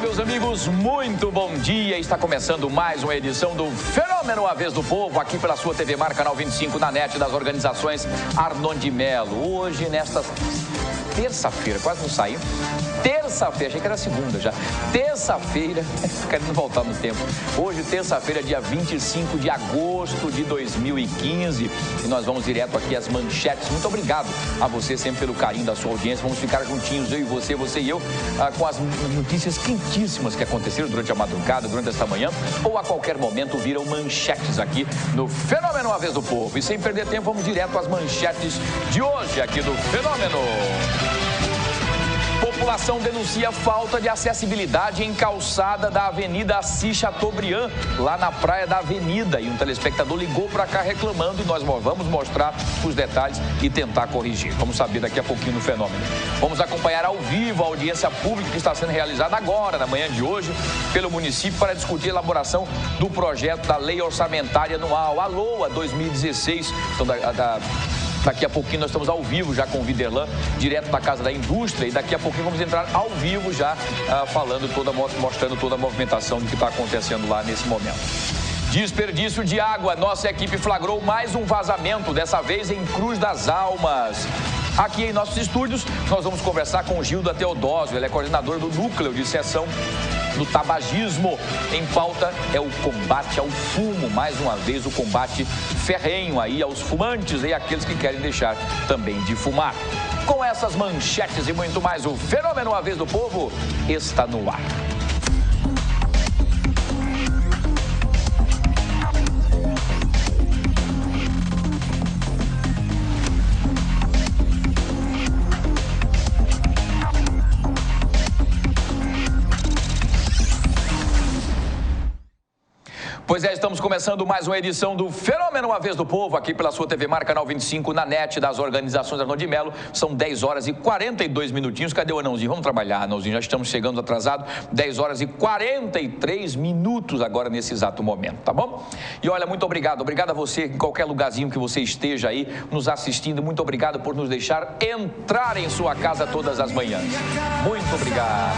meus amigos, muito bom dia. Está começando mais uma edição do Fenômeno A Vez do Povo, aqui pela sua TV Mar, canal 25, na net das organizações Arnon de Melo. Hoje, nesta terça-feira, quase não saiu. Terça-feira, achei que era segunda já. Terça-feira, querendo voltar no tempo. Hoje, terça-feira, dia 25 de agosto de 2015. E nós vamos direto aqui às manchetes. Muito obrigado a você sempre pelo carinho da sua audiência. Vamos ficar juntinhos, eu e você e eu, com as notícias quentíssimas que aconteceram durante a madrugada, durante esta manhã, ou a qualquer momento viram manchetes aqui no Fenômeno A Vez do Povo. E sem perder tempo, vamos direto às manchetes de hoje aqui do Fenômeno. População denuncia falta de acessibilidade em calçada da Avenida Assis Chateaubriand, lá na praia da Avenida. E um telespectador ligou para cá reclamando e nós vamos mostrar os detalhes e tentar corrigir. Vamos saber daqui a pouquinho no Fenômeno. Vamos acompanhar ao vivo a audiência pública que está sendo realizada agora, na manhã de hoje, pelo município para discutir a elaboração do projeto da Lei Orçamentária Anual, a LOA 2016. Então, daqui a pouquinho nós estamos ao vivo já com o Viderlan, direto da Casa da Indústria, e daqui a pouquinho vamos entrar ao vivo já mostrando toda a movimentação do que está acontecendo lá nesse momento. Desperdício de água. Nossa equipe flagrou mais um vazamento, dessa vez em Cruz das Almas. Aqui em nossos estúdios, nós vamos conversar com o Gilda Teodósio, ele é coordenador do Núcleo de Seção do Tabagismo. Em pauta é o combate ao fumo, mais uma vez o combate ferrenho aí aos fumantes e àqueles que querem deixar também de fumar. Com essas manchetes e muito mais, o Fenômeno A Vez do Povo está no ar. Pois é, estamos começando mais uma edição do Fenômeno A Vez do Povo, aqui pela sua TV Mar, canal 25, na net das organizações Arnon de Melo. São 10 horas e 42 minutinhos. Cadê o Anãozinho? Vamos trabalhar, Anãozinho. Já estamos chegando atrasados. 10 horas e 43 minutos agora nesse exato momento, tá bom? E olha, muito obrigado. Obrigado a você, em qualquer lugarzinho que você esteja aí nos assistindo. Muito obrigado por nos deixar entrar em sua casa todas as manhãs. Muito obrigado.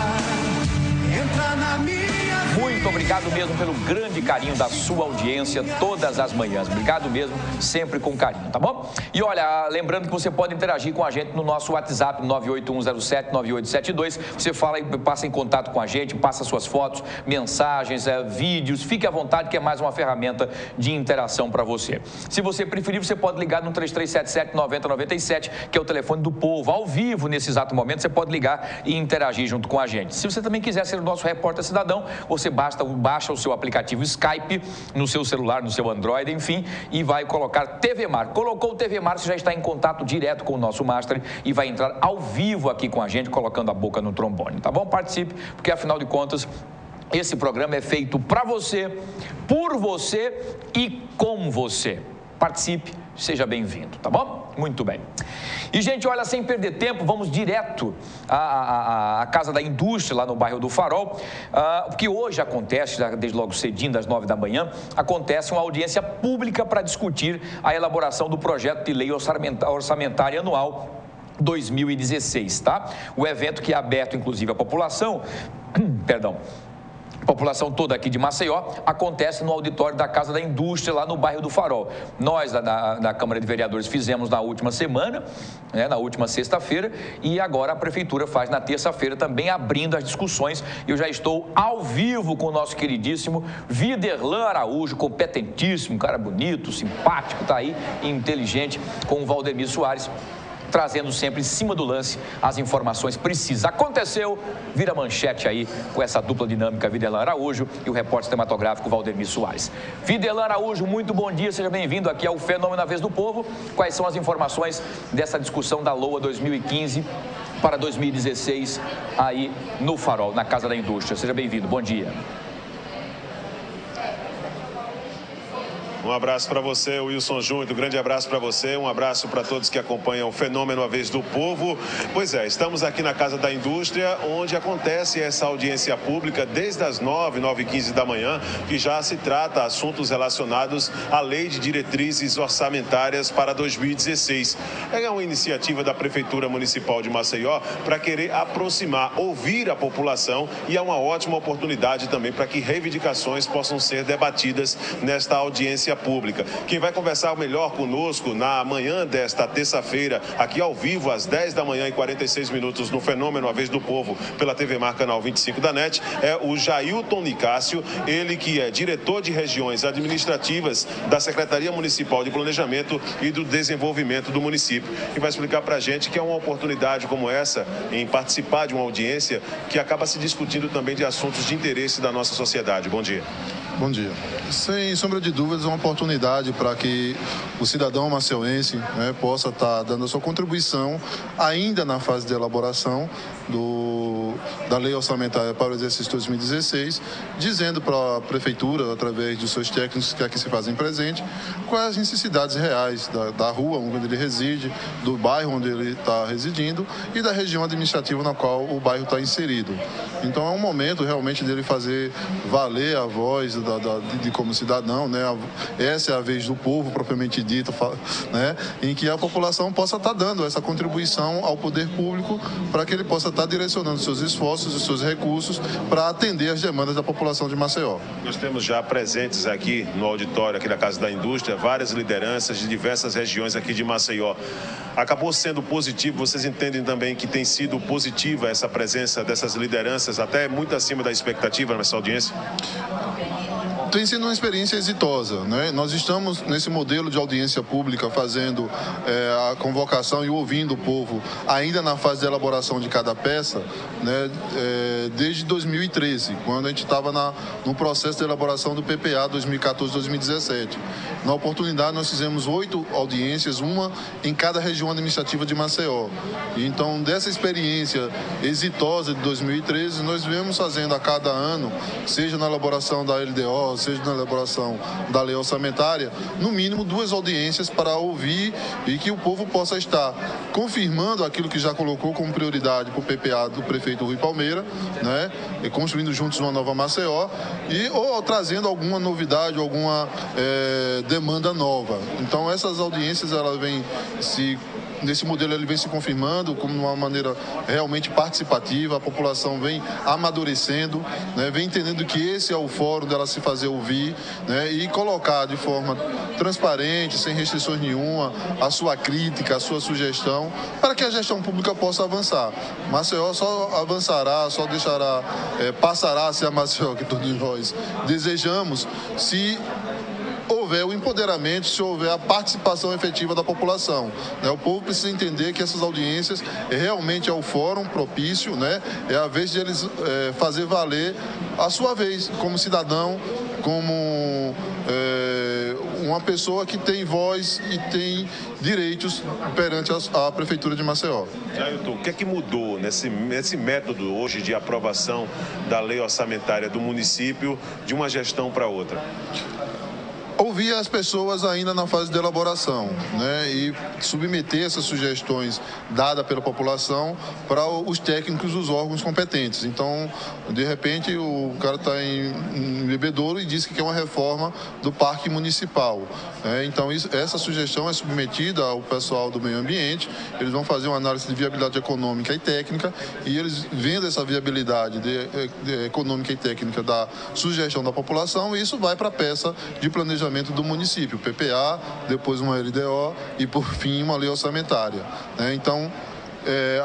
Muito obrigado mesmo pelo grande carinho da sua audiência todas as manhãs. Obrigado mesmo, sempre com carinho, tá bom? E olha, lembrando que você pode interagir com a gente no nosso WhatsApp, 981079872. Você fala e passa em contato com a gente, passa suas fotos, mensagens, vídeos. Fique à vontade que é mais uma ferramenta de interação para você. Se você preferir, você pode ligar no 3377-9097, que é o telefone do povo. Ao vivo, nesse exato momento, você pode ligar e interagir junto com a gente. Se você também quiser ser o nosso repórter cidadão, você baixa o seu aplicativo Skype no seu celular, no seu Android, enfim, e vai colocar TV Mar. Colocou o TV Mar, você já está em contato direto com o nosso Master e vai entrar ao vivo aqui com a gente, colocando a boca no trombone, tá bom? Participe, porque afinal de contas, esse programa é feito para você, por você e com você. Participe, seja bem-vindo, tá bom? Muito bem. E, gente, olha, sem perder tempo, vamos direto à Casa da Indústria, lá no bairro do Farol, porque hoje acontece, desde logo cedinho, das 9 da manhã, acontece uma audiência pública para discutir a elaboração do projeto de lei orçamentária anual 2016, tá? O evento que é aberto, inclusive, à população, a população toda aqui de Maceió, acontece no auditório da Casa da Indústria, lá no bairro do Farol. Nós, da Câmara de Vereadores, fizemos na última semana, né, na última sexta-feira, e agora a Prefeitura faz na terça-feira também, abrindo as discussões. Eu já estou ao vivo com o nosso queridíssimo Viderlan Araújo, competentíssimo, cara bonito, simpático, tá aí, inteligente, com o Valdemir Soares, trazendo sempre em cima do lance as informações precisas. Aconteceu, vira manchete aí com essa dupla dinâmica, Viderlan Araújo e o repórter cinematográfico Valdemir Soares. Viderlan Araújo, muito bom dia, seja bem-vindo aqui ao Fenômeno A Vez do Povo. Quais são as informações dessa discussão da LOA 2015 para 2016 aí no Farol, na Casa da Indústria? Seja bem-vindo, bom dia. Um abraço para você, Wilson Júnior, um grande abraço para você, um abraço para todos que acompanham o Fenômeno A Vez do Povo. Pois é, estamos aqui na Casa da Indústria, onde acontece essa audiência pública desde as 9h15 da manhã, que já se trata assuntos relacionados à Lei de Diretrizes Orçamentárias para 2016. É uma iniciativa da Prefeitura Municipal de Maceió para querer aproximar, ouvir a população, e é uma ótima oportunidade também para que reivindicações possam ser debatidas nesta audiência pública. Quem vai conversar melhor conosco na manhã desta terça-feira, aqui ao vivo, às 10 da manhã e 46 minutos, no Fenômeno A Vez do Povo, pela TV Mar Canal 25 da NET, é o Jailton Nicásio, ele que é diretor de regiões administrativas da Secretaria Municipal de Planejamento e do Desenvolvimento do município, que vai explicar para a gente que é uma oportunidade como essa, em participar de uma audiência que acaba se discutindo também de assuntos de interesse da nossa sociedade. Bom dia. Bom dia. Sem sombra de dúvidas, é uma oportunidade para que o cidadão maceuense, né, possa estar dando a sua contribuição, ainda na fase de elaboração da Lei Orçamentária para o exercício 2016, dizendo para a Prefeitura, através dos seus técnicos que aqui se fazem presente, quais as necessidades reais da rua onde ele reside, do bairro onde ele está residindo e da região administrativa na qual o bairro está inserido. Então é um momento realmente dele fazer valer a voz de como cidadão, né? Essa é a vez do povo propriamente dita, né? Em que a população possa estar dando essa contribuição ao poder público para que ele possa estar direcionando seus esforços e seus recursos para atender as demandas da população de Maceió. Nós temos já presentes aqui no auditório aqui da Casa da Indústria várias lideranças de diversas regiões aqui de Maceió. Acabou sendo positivo, vocês entendem também que tem sido positiva essa presença dessas lideranças, até muito acima da expectativa nessa audiência? Tem sido uma experiência exitosa, né? Nós estamos nesse modelo de audiência pública fazendo a convocação e ouvindo o povo ainda na fase de elaboração de cada peça, né? Desde 2013, quando a gente estava no processo de elaboração do PPA 2014-2017. Na oportunidade nós fizemos 8 audiências, uma em cada região administrativa de Maceió. E então dessa experiência exitosa de 2013, nós viemos fazendo a cada ano, seja na elaboração da LDO, seja na elaboração da lei orçamentária, no mínimo 2 audiências para ouvir e que o povo possa estar confirmando aquilo que já colocou como prioridade para o PPA do prefeito Rui Palmeira, né? E construindo juntos uma nova Maceió, ou trazendo alguma novidade, alguma demanda nova. Então essas audiências, elas vêm nesse modelo ele vem se confirmando como uma maneira realmente participativa, a população vem amadurecendo, né, vem entendendo que esse é o fórum dela se fazer ouvir, né, e colocar de forma transparente, sem restrições nenhuma, a sua crítica, a sua sugestão, para que a gestão pública possa avançar. Maceió só avançará, só passará a ser a Maceió que todos nós desejamos, se houver o empoderamento, se houver a participação efetiva da população, né? O povo precisa entender que essas audiências realmente é o fórum propício, né? É a vez de eles fazer valer a sua vez como cidadão, como uma pessoa que tem voz e tem direitos perante a Prefeitura de Maceió. Jailton, o que é que mudou nesse método hoje de aprovação da lei orçamentária do município de uma gestão para outra? Ouvir as pessoas ainda na fase de elaboração, né, e submeter essas sugestões dadas pela população para os técnicos dos órgãos competentes. Então, de repente, o cara está em Bebedouro e diz que quer uma reforma do parque municipal. Então, essa sugestão é submetida ao pessoal do meio ambiente, eles vão fazer uma análise de viabilidade econômica e técnica, e eles vendo essa viabilidade econômica e técnica da sugestão da população, isso vai para a peça de planejamento do município, PPA, depois uma LDO e, por fim, uma lei orçamentária, né? Então,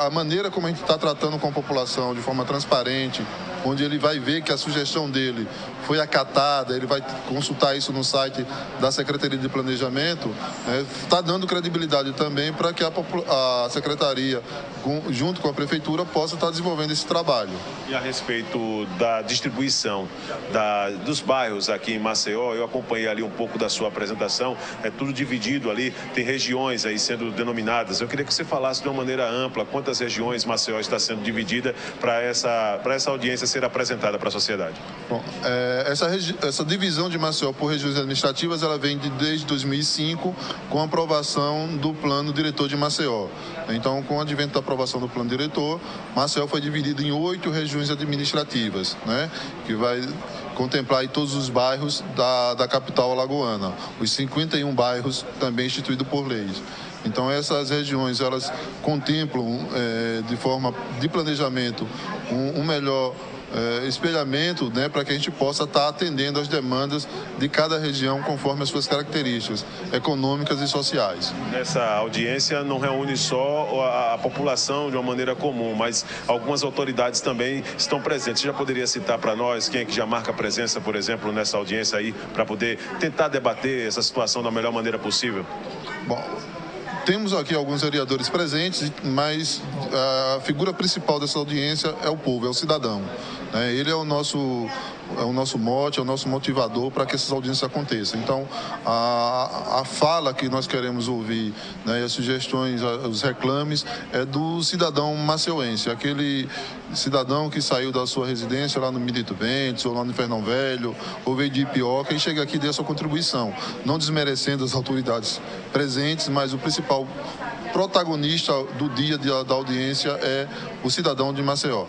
a maneira como a gente está tratando com a população de forma transparente, onde ele vai ver que a sugestão dele foi acatada, ele vai consultar isso no site da Secretaria de Planejamento, está dando credibilidade também para que a Secretaria, junto com a Prefeitura, possa estar desenvolvendo esse trabalho. E a respeito da distribuição dos bairros aqui em Maceió, eu acompanhei ali um pouco da sua apresentação, é tudo dividido ali, tem regiões aí sendo denominadas. Eu queria que você falasse de uma maneira ampla, quantas regiões Maceió está sendo dividida para essa audiência ser apresentada para a sociedade? Bom, essa divisão de Maceió por regiões administrativas, ela vem desde 2005, com a aprovação do Plano Diretor de Maceió. Então, com o advento da aprovação do Plano Diretor, Maceió foi dividido em 8 regiões administrativas, né, que vai contemplar aí todos os bairros da capital alagoana, os 51 bairros também instituídos por lei. Então, essas regiões, elas contemplam, de forma de planejamento, um melhor espelhamento, né, para que a gente possa estar atendendo às demandas de cada região conforme as suas características econômicas e sociais. Essa audiência não reúne só a população de uma maneira comum, mas algumas autoridades também estão presentes. Você já poderia citar para nós quem é que já marca presença, por exemplo, nessa audiência aí, para poder tentar debater essa situação da melhor maneira possível? Bom, temos aqui alguns vereadores presentes, mas a figura principal dessa audiência é o povo, é o cidadão. Ele é o nosso mote, é o nosso motivador para que essas audiências aconteçam. Então, a fala que nós queremos ouvir, né, as sugestões, os reclames, é do cidadão maceuense, aquele cidadão que saiu da sua residência lá no Milito Bentes, ou lá no Fernão Velho, ou veio de Ipioca e chega aqui e dê a sua contribuição, não desmerecendo as autoridades presentes, mas o principal protagonista do dia da audiência é o cidadão de Maceió.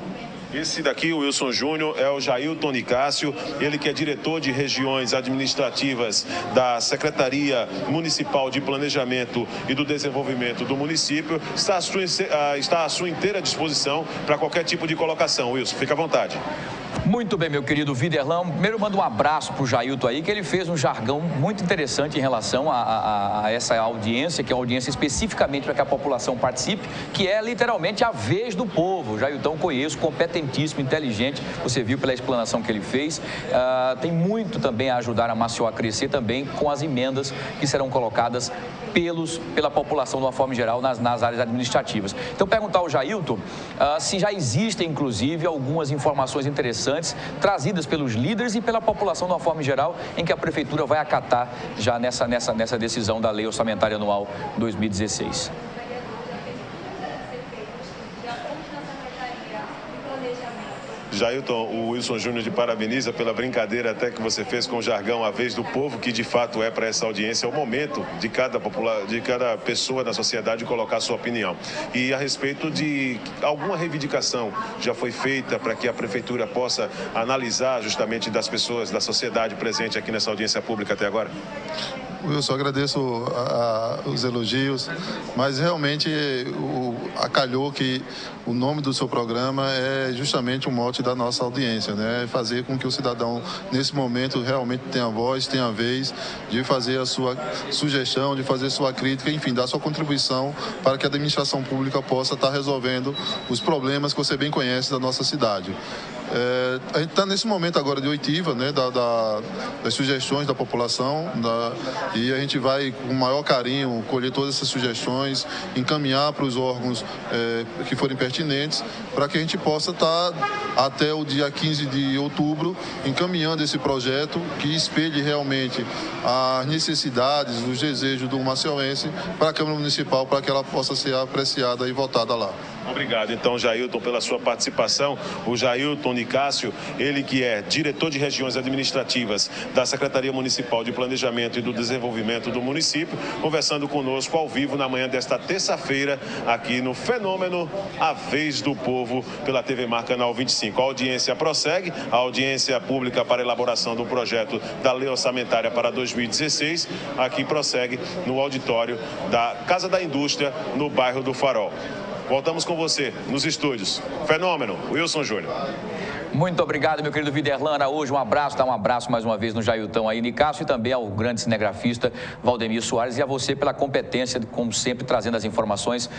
Esse daqui, o Wilson Júnior, é o Jailton Nicásio, ele que é diretor de regiões administrativas da Secretaria Municipal de Planejamento e do Desenvolvimento do município, está à sua inteira disposição para qualquer tipo de colocação. Wilson, fica à vontade. Muito bem, meu querido Viderlan. Primeiro, mando um abraço para o Jailton aí, que ele fez um jargão muito interessante em relação a essa audiência, que é uma audiência especificamente para que a população participe, que é literalmente a vez do povo. O Jailton conheço, competentíssimo, inteligente, você viu pela explanação que ele fez. Tem muito também a ajudar a Maceió a crescer também com as emendas que serão colocadas pela população de uma forma geral nas áreas administrativas. Então, perguntar ao Jailton se já existem, inclusive, algumas informações interessantes trazidas pelos líderes e pela população de uma forma geral, em que a Prefeitura vai acatar já nessa decisão da Lei Orçamentária Anual 2016. Jailton, o Wilson Júnior te parabeniza pela brincadeira até que você fez com o jargão A Vez do Povo, que de fato é para essa audiência o momento de cada pessoa da sociedade colocar sua opinião. E a respeito de alguma reivindicação já foi feita para que a Prefeitura possa analisar justamente das pessoas da sociedade presente aqui nessa audiência pública até agora? Wilson, agradeço os elogios, mas realmente acalhou que o nome do seu programa é justamente o mote da nossa audiência, né? Fazer com que o cidadão, nesse momento, realmente tenha voz, tenha vez de fazer a sua sugestão, de fazer sua crítica, enfim, dar sua contribuição para que a administração pública possa estar resolvendo os problemas que você bem conhece da nossa cidade. A gente está nesse momento agora de oitiva, né, das sugestões da população, e a gente vai com o maior carinho colher todas essas sugestões, encaminhar para os órgãos que forem pertinentes, para que a gente possa estar até o dia 15 de outubro encaminhando esse projeto que espelhe realmente as necessidades, os desejos do maceuense para a Câmara Municipal, para que ela possa ser apreciada e votada lá. Obrigado, então, Jailton, pela sua participação. O Jailton Nicásio, ele que é diretor de regiões administrativas da Secretaria Municipal de Planejamento e do Desenvolvimento do município, conversando conosco ao vivo na manhã desta terça-feira, aqui no Fenômeno A Vez do Povo, pela TV Mar Canal 25. A audiência prossegue, a audiência pública para elaboração do projeto da Lei Orçamentária para 2016, aqui prossegue no auditório da Casa da Indústria, no bairro do Farol. Voltamos com você nos estúdios. Fenômeno, Wilson Júnior. Muito obrigado, meu querido Viderlan Araújo. Um abraço, dá um abraço mais uma vez no Jailton aí, Nicásio, e também ao grande cinegrafista Valdemir Soares, e a você pela competência, como sempre, trazendo as informações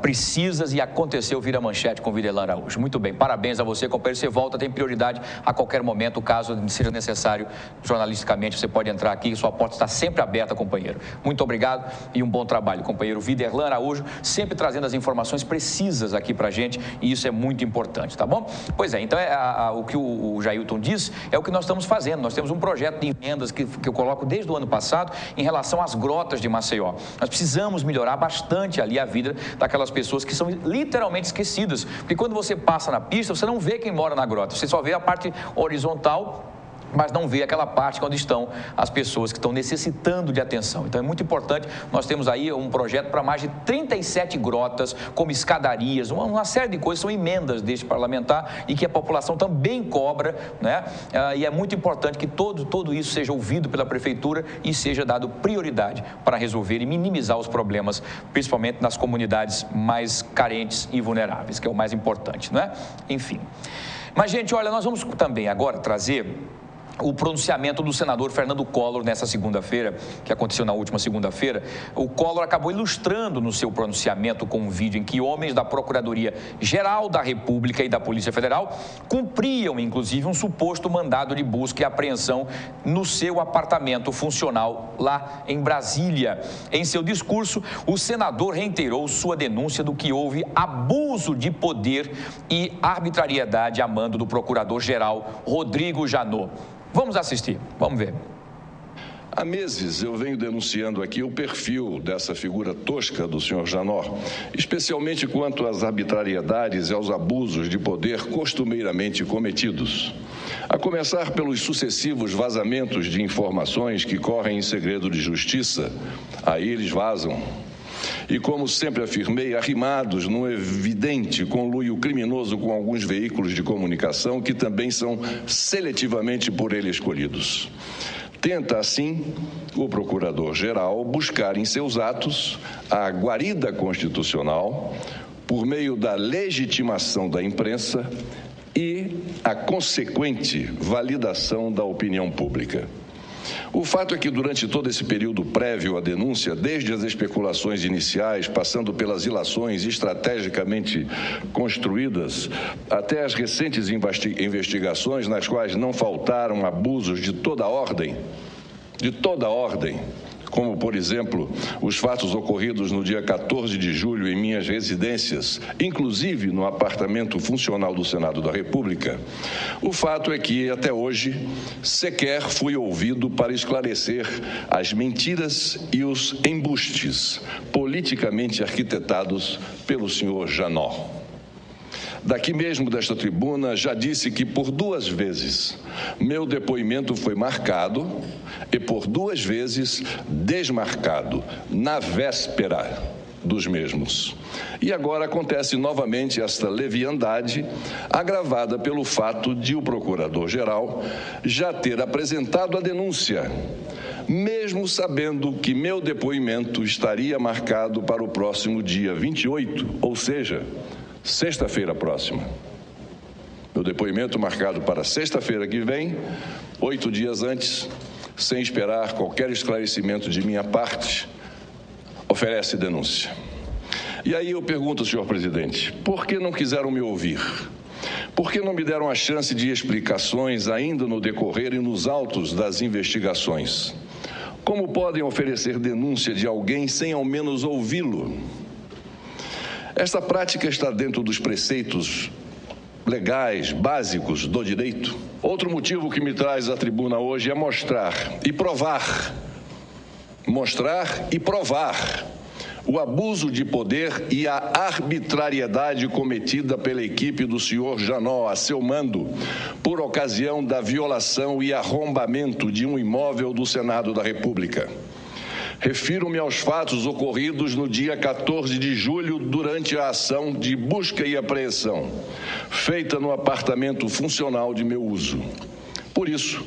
precisas, e aconteceu Vira Manchete com o Viderlan Araújo. Muito bem, parabéns a você, companheiro. Você volta, tem prioridade a qualquer momento, caso seja necessário jornalisticamente, você pode entrar aqui, sua porta está sempre aberta, companheiro. Muito obrigado e um bom trabalho, companheiro Viderlan Araújo, sempre trazendo as informações precisas aqui pra gente, e isso é muito importante, tá bom? Pois é, então o que o Jailton disse é o que nós estamos fazendo. Nós temos um projeto de emendas que eu coloco desde o ano passado em relação às grotas de Maceió. Nós precisamos melhorar bastante ali a vida daquelas pessoas que são literalmente esquecidas. Porque quando você passa na pista, você não vê quem mora na grota, você só vê a parte horizontal, mas não vê aquela parte onde estão as pessoas que estão necessitando de atenção. Então é muito importante, nós temos aí um projeto para mais de 37 grotas, como escadarias, uma série de coisas, são emendas deste parlamentar e que a população também cobra, né? E é muito importante que todo isso seja ouvido pela prefeitura e seja dado prioridade para resolver e minimizar os problemas, principalmente nas comunidades mais carentes e vulneráveis, que é o mais importante, né? Enfim. Mas, gente, olha, nós vamos também agora trazer o pronunciamento do senador Fernando Collor nessa segunda-feira, que aconteceu na última segunda-feira. O Collor acabou ilustrando no seu pronunciamento com um vídeo em que homens da Procuradoria-Geral da República e da Polícia Federal cumpriam, inclusive, um suposto mandado de busca e apreensão no seu apartamento funcional lá em Brasília. Em seu discurso, o senador reiterou sua denúncia do que houve abuso de poder e arbitrariedade a mando do procurador-geral Rodrigo Janot. Vamos assistir, vamos ver. Há meses eu venho denunciando aqui o perfil dessa figura tosca do senhor Janot, especialmente quanto às arbitrariedades e aos abusos de poder costumeiramente cometidos. A começar pelos sucessivos vazamentos de informações que correm em segredo de justiça, aí eles vazam. E como sempre afirmei, arrimados num evidente conluio criminoso com alguns veículos de comunicação que também são seletivamente por ele escolhidos. Tenta, assim, o procurador-geral buscar em seus atos a guarida constitucional por meio da legitimação da imprensa e a consequente validação da opinião pública. O fato é que durante todo esse período prévio à denúncia, desde as especulações iniciais, passando pelas ilações estrategicamente construídas, até as recentes investigações nas quais não faltaram abusos de toda ordem, como, por exemplo, os fatos ocorridos no dia 14 de julho em minhas residências, inclusive no apartamento funcional do Senado da República, o fato é que, até hoje, sequer fui ouvido para esclarecer as mentiras e os embustes politicamente arquitetados pelo senhor Janot. Daqui mesmo desta tribuna, já disse que por 2 vezes meu depoimento foi marcado e por 2 vezes desmarcado, na véspera dos mesmos. E agora acontece novamente esta leviandade, agravada pelo fato de o procurador-geral já ter apresentado a denúncia, mesmo sabendo que meu depoimento estaria marcado para o próximo dia 28, ou seja, sexta-feira próxima. Meu depoimento marcado para sexta-feira que vem, 8 dias antes, sem esperar qualquer esclarecimento de minha parte, oferece denúncia. E aí eu pergunto, senhor presidente, por que não quiseram me ouvir? Por que não me deram a chance de explicações ainda no decorrer e nos autos das investigações? Como podem oferecer denúncia de alguém sem ao menos ouvi-lo? Esta prática está dentro dos preceitos legais, básicos do direito. Outro motivo que me traz à tribuna hoje é mostrar e provar o abuso de poder e a arbitrariedade cometida pela equipe do senhor Janot a seu mando por ocasião da violação e arrombamento de um imóvel do Senado da República. Refiro-me aos fatos ocorridos no dia 14 de julho durante a ação de busca e apreensão, feita no apartamento funcional de meu uso. Por isso,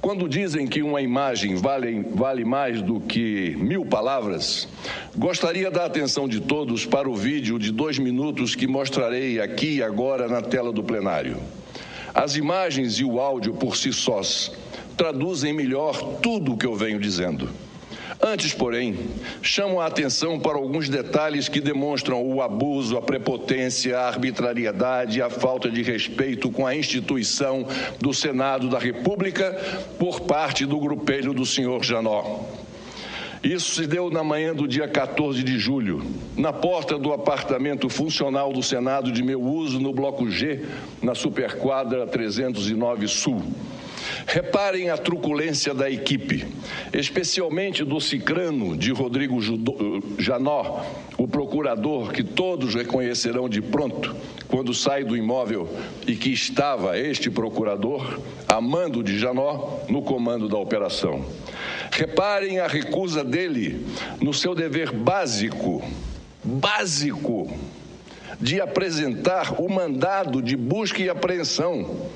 quando dizem que uma imagem vale mais do que 1000 palavras, gostaria da atenção de todos para o vídeo de 2 minutos que mostrarei aqui e agora na tela do plenário. As imagens e o áudio por si sós traduzem melhor tudo o que eu venho dizendo. Antes, porém, chamo a atenção para alguns detalhes que demonstram o abuso, a prepotência, a arbitrariedade e a falta de respeito com a instituição do Senado da República por parte do grupelho do senhor Janot. Isso se deu na manhã do dia 14 de julho, na porta do apartamento funcional do Senado de meu uso, no Bloco G, na Superquadra 309 Sul. Reparem a truculência da equipe, especialmente do cicrano de Rodrigo Janot, o procurador que todos reconhecerão de pronto quando sai do imóvel e que estava este procurador, a mando de Janot, no comando da operação. Reparem a recusa dele no seu dever básico, de apresentar o mandado de busca e apreensão.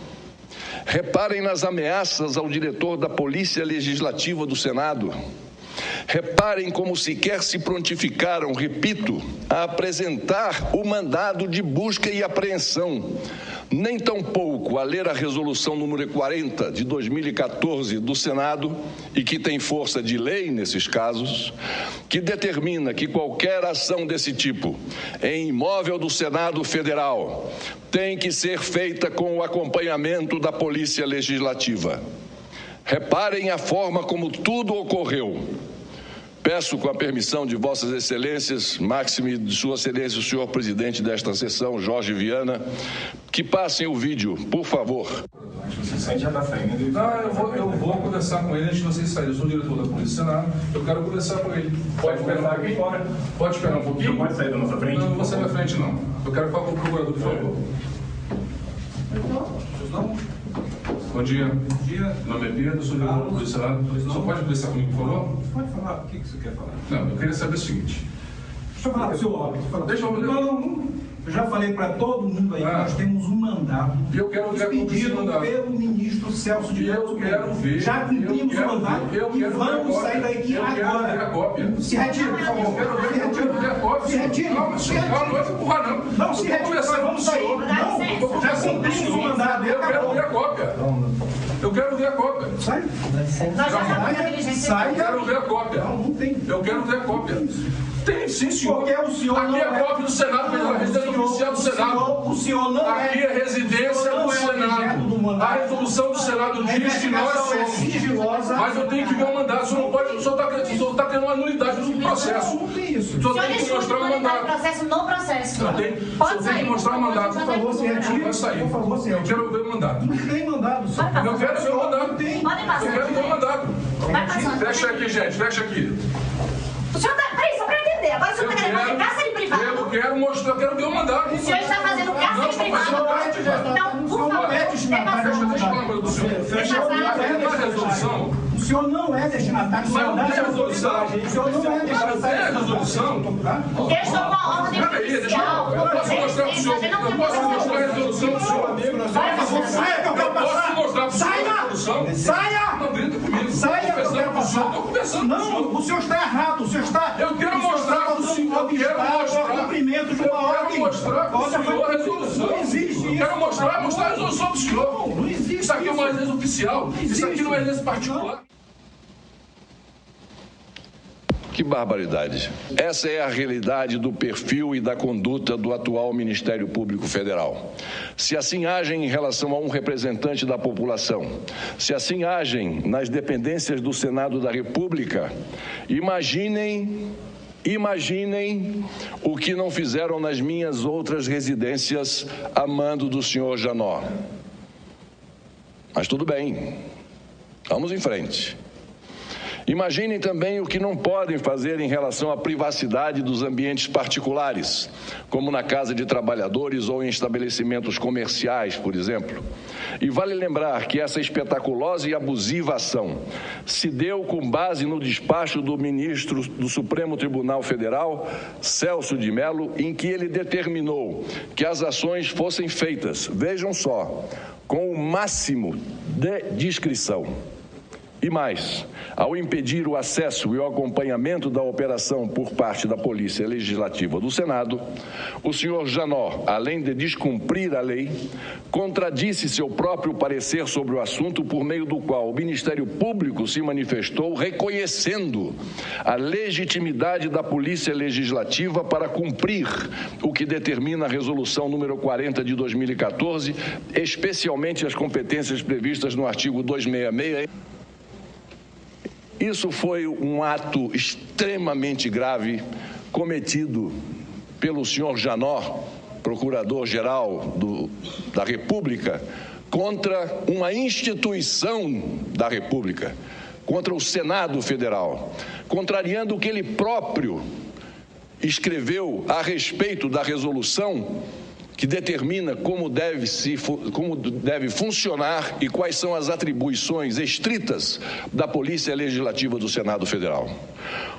Reparem nas ameaças ao diretor da Polícia Legislativa do Senado. Reparem como sequer se prontificaram, repito, a apresentar o mandado de busca e apreensão, nem tampouco a ler a resolução número 40 de 2014 do Senado, e que tem força de lei nesses casos, que determina que qualquer ação desse tipo em imóvel do Senado Federal tem que ser feita com o acompanhamento da Polícia Legislativa. Reparem a forma como tudo ocorreu. Peço, com a permissão de Vossas Excelências, máxime de Sua Excelência, o senhor presidente desta sessão, Jorge Viana, que passem o vídeo, por favor. Você já está saindo? Não, eu vou conversar com ele antes de vocês saírem. Eu sou o diretor da Polícia Senado, eu quero conversar com ele. Pode esperar aqui fora? Pode esperar um pouquinho? Não pode sair da nossa frente? Não, não vou sair da frente, não. Eu quero falar com o procurador, por favor. Não? Bom dia. Bom dia. Meu nome é Pedro, sou diretor da Polícia Senado. Só pode conversar comigo, por favor? Pode falar. O que você quer falar? Não, eu queria saber o seguinte. Deixa eu falar para o senhor óbvio. Deixa eu... Não. Eu já falei para todo mundo aí que nós temos um mandato expedido pelo ministro Celso de Mello. Já cumprimos o mandato e vamos sair daqui agora. Se retire, por favor. Se retire. Calma, não vai empurrar, não. Não, se retire, vamos sair. Não, já cumprimos o mandato. Eu quero ver a cópia. Eu quero ver a cópia. Sai. Sai. Eu quero ver a cópia. Não tem. Eu quero ver a cópia. Tem sim, senhor. Porque o senhor aqui não é a cópia do Senado, a residência oficial do Senado. O senhor não aqui é a residência do Senado. A resolução do Senado diz que nós somos. Mas eu tenho que ver o mandato. O senhor não pode. O senhor está tendo uma nulidade no processo. Não tem isso. O senhor tem que mostrar o mandato. Processo no processo. O senhor tem que mostrar o mandato. Por favor, se retire. Vai sair. Por favor, se retire. Eu quero ver o mandato. Não tem mandado. Eu quero ver o mandato. Pode passar. Eu quero ver o mandato. Fecha aqui, gente. Fecha aqui. O senhor está... Peraí, só para eu entender. Agora o senhor está querendo fazer cárcere privado? Eu quero mostrar, eu quero ver o mandato. O senhor está fazendo cárcere privado? Então, por favor, deixa eu falar uma coisa do senhor. A resolução... O senhor não é destinatário. Mas não tem resolução. O senhor não é destinatário. Não tem resolução. Eu estou com a ordem judicial. Eu posso mostrar para o senhor. Eu posso mostrar a resolução para o senhor. Saia que eu quero passar. Posso mostrar para o senhor a resolução? Saia! Não grita comigo. Saia que eu quero passar. Estou conversando com o senhor. Não, o senhor está errado. O senhor está... Eu quero mostrar para o senhor. Eu quero mostrar. Cumprimento de uma ordem. Eu quero mostrar para o senhor a resolução. Não existe isso. Eu quero mostrar a resolução do senhor. Não existe isso. Isso aqui é uma residência oficial. Isso aqui não é residência particular. Que barbaridade. Essa é a realidade do perfil e da conduta do atual Ministério Público Federal. Se assim agem em relação a um representante da população, se assim agem nas dependências do Senado da República, imaginem o que não fizeram nas minhas outras residências a mando do senhor Janot. Mas tudo bem, vamos em frente. Imaginem também o que não podem fazer em relação à privacidade dos ambientes particulares, como na casa de trabalhadores ou em estabelecimentos comerciais, por exemplo. E vale lembrar que essa espetaculosa e abusiva ação se deu com base no despacho do ministro do Supremo Tribunal Federal, Celso de Mello, em que ele determinou que as ações fossem feitas, vejam só, com o máximo de discrição. E mais, ao impedir o acesso e o acompanhamento da operação por parte da Polícia Legislativa do Senado, o senhor Janot, além de descumprir a lei, contradisse seu próprio parecer sobre o assunto, por meio do qual o Ministério Público se manifestou reconhecendo a legitimidade da Polícia Legislativa para cumprir o que determina a resolução número 40 de 2014, especialmente as competências previstas no artigo 266. Isso foi um ato extremamente grave cometido pelo senhor Janot, procurador-geral da República, contra uma instituição da República, contra o Senado Federal, contrariando o que ele próprio escreveu a respeito da resolução que determina como deve funcionar e quais são as atribuições estritas da Polícia Legislativa do Senado Federal.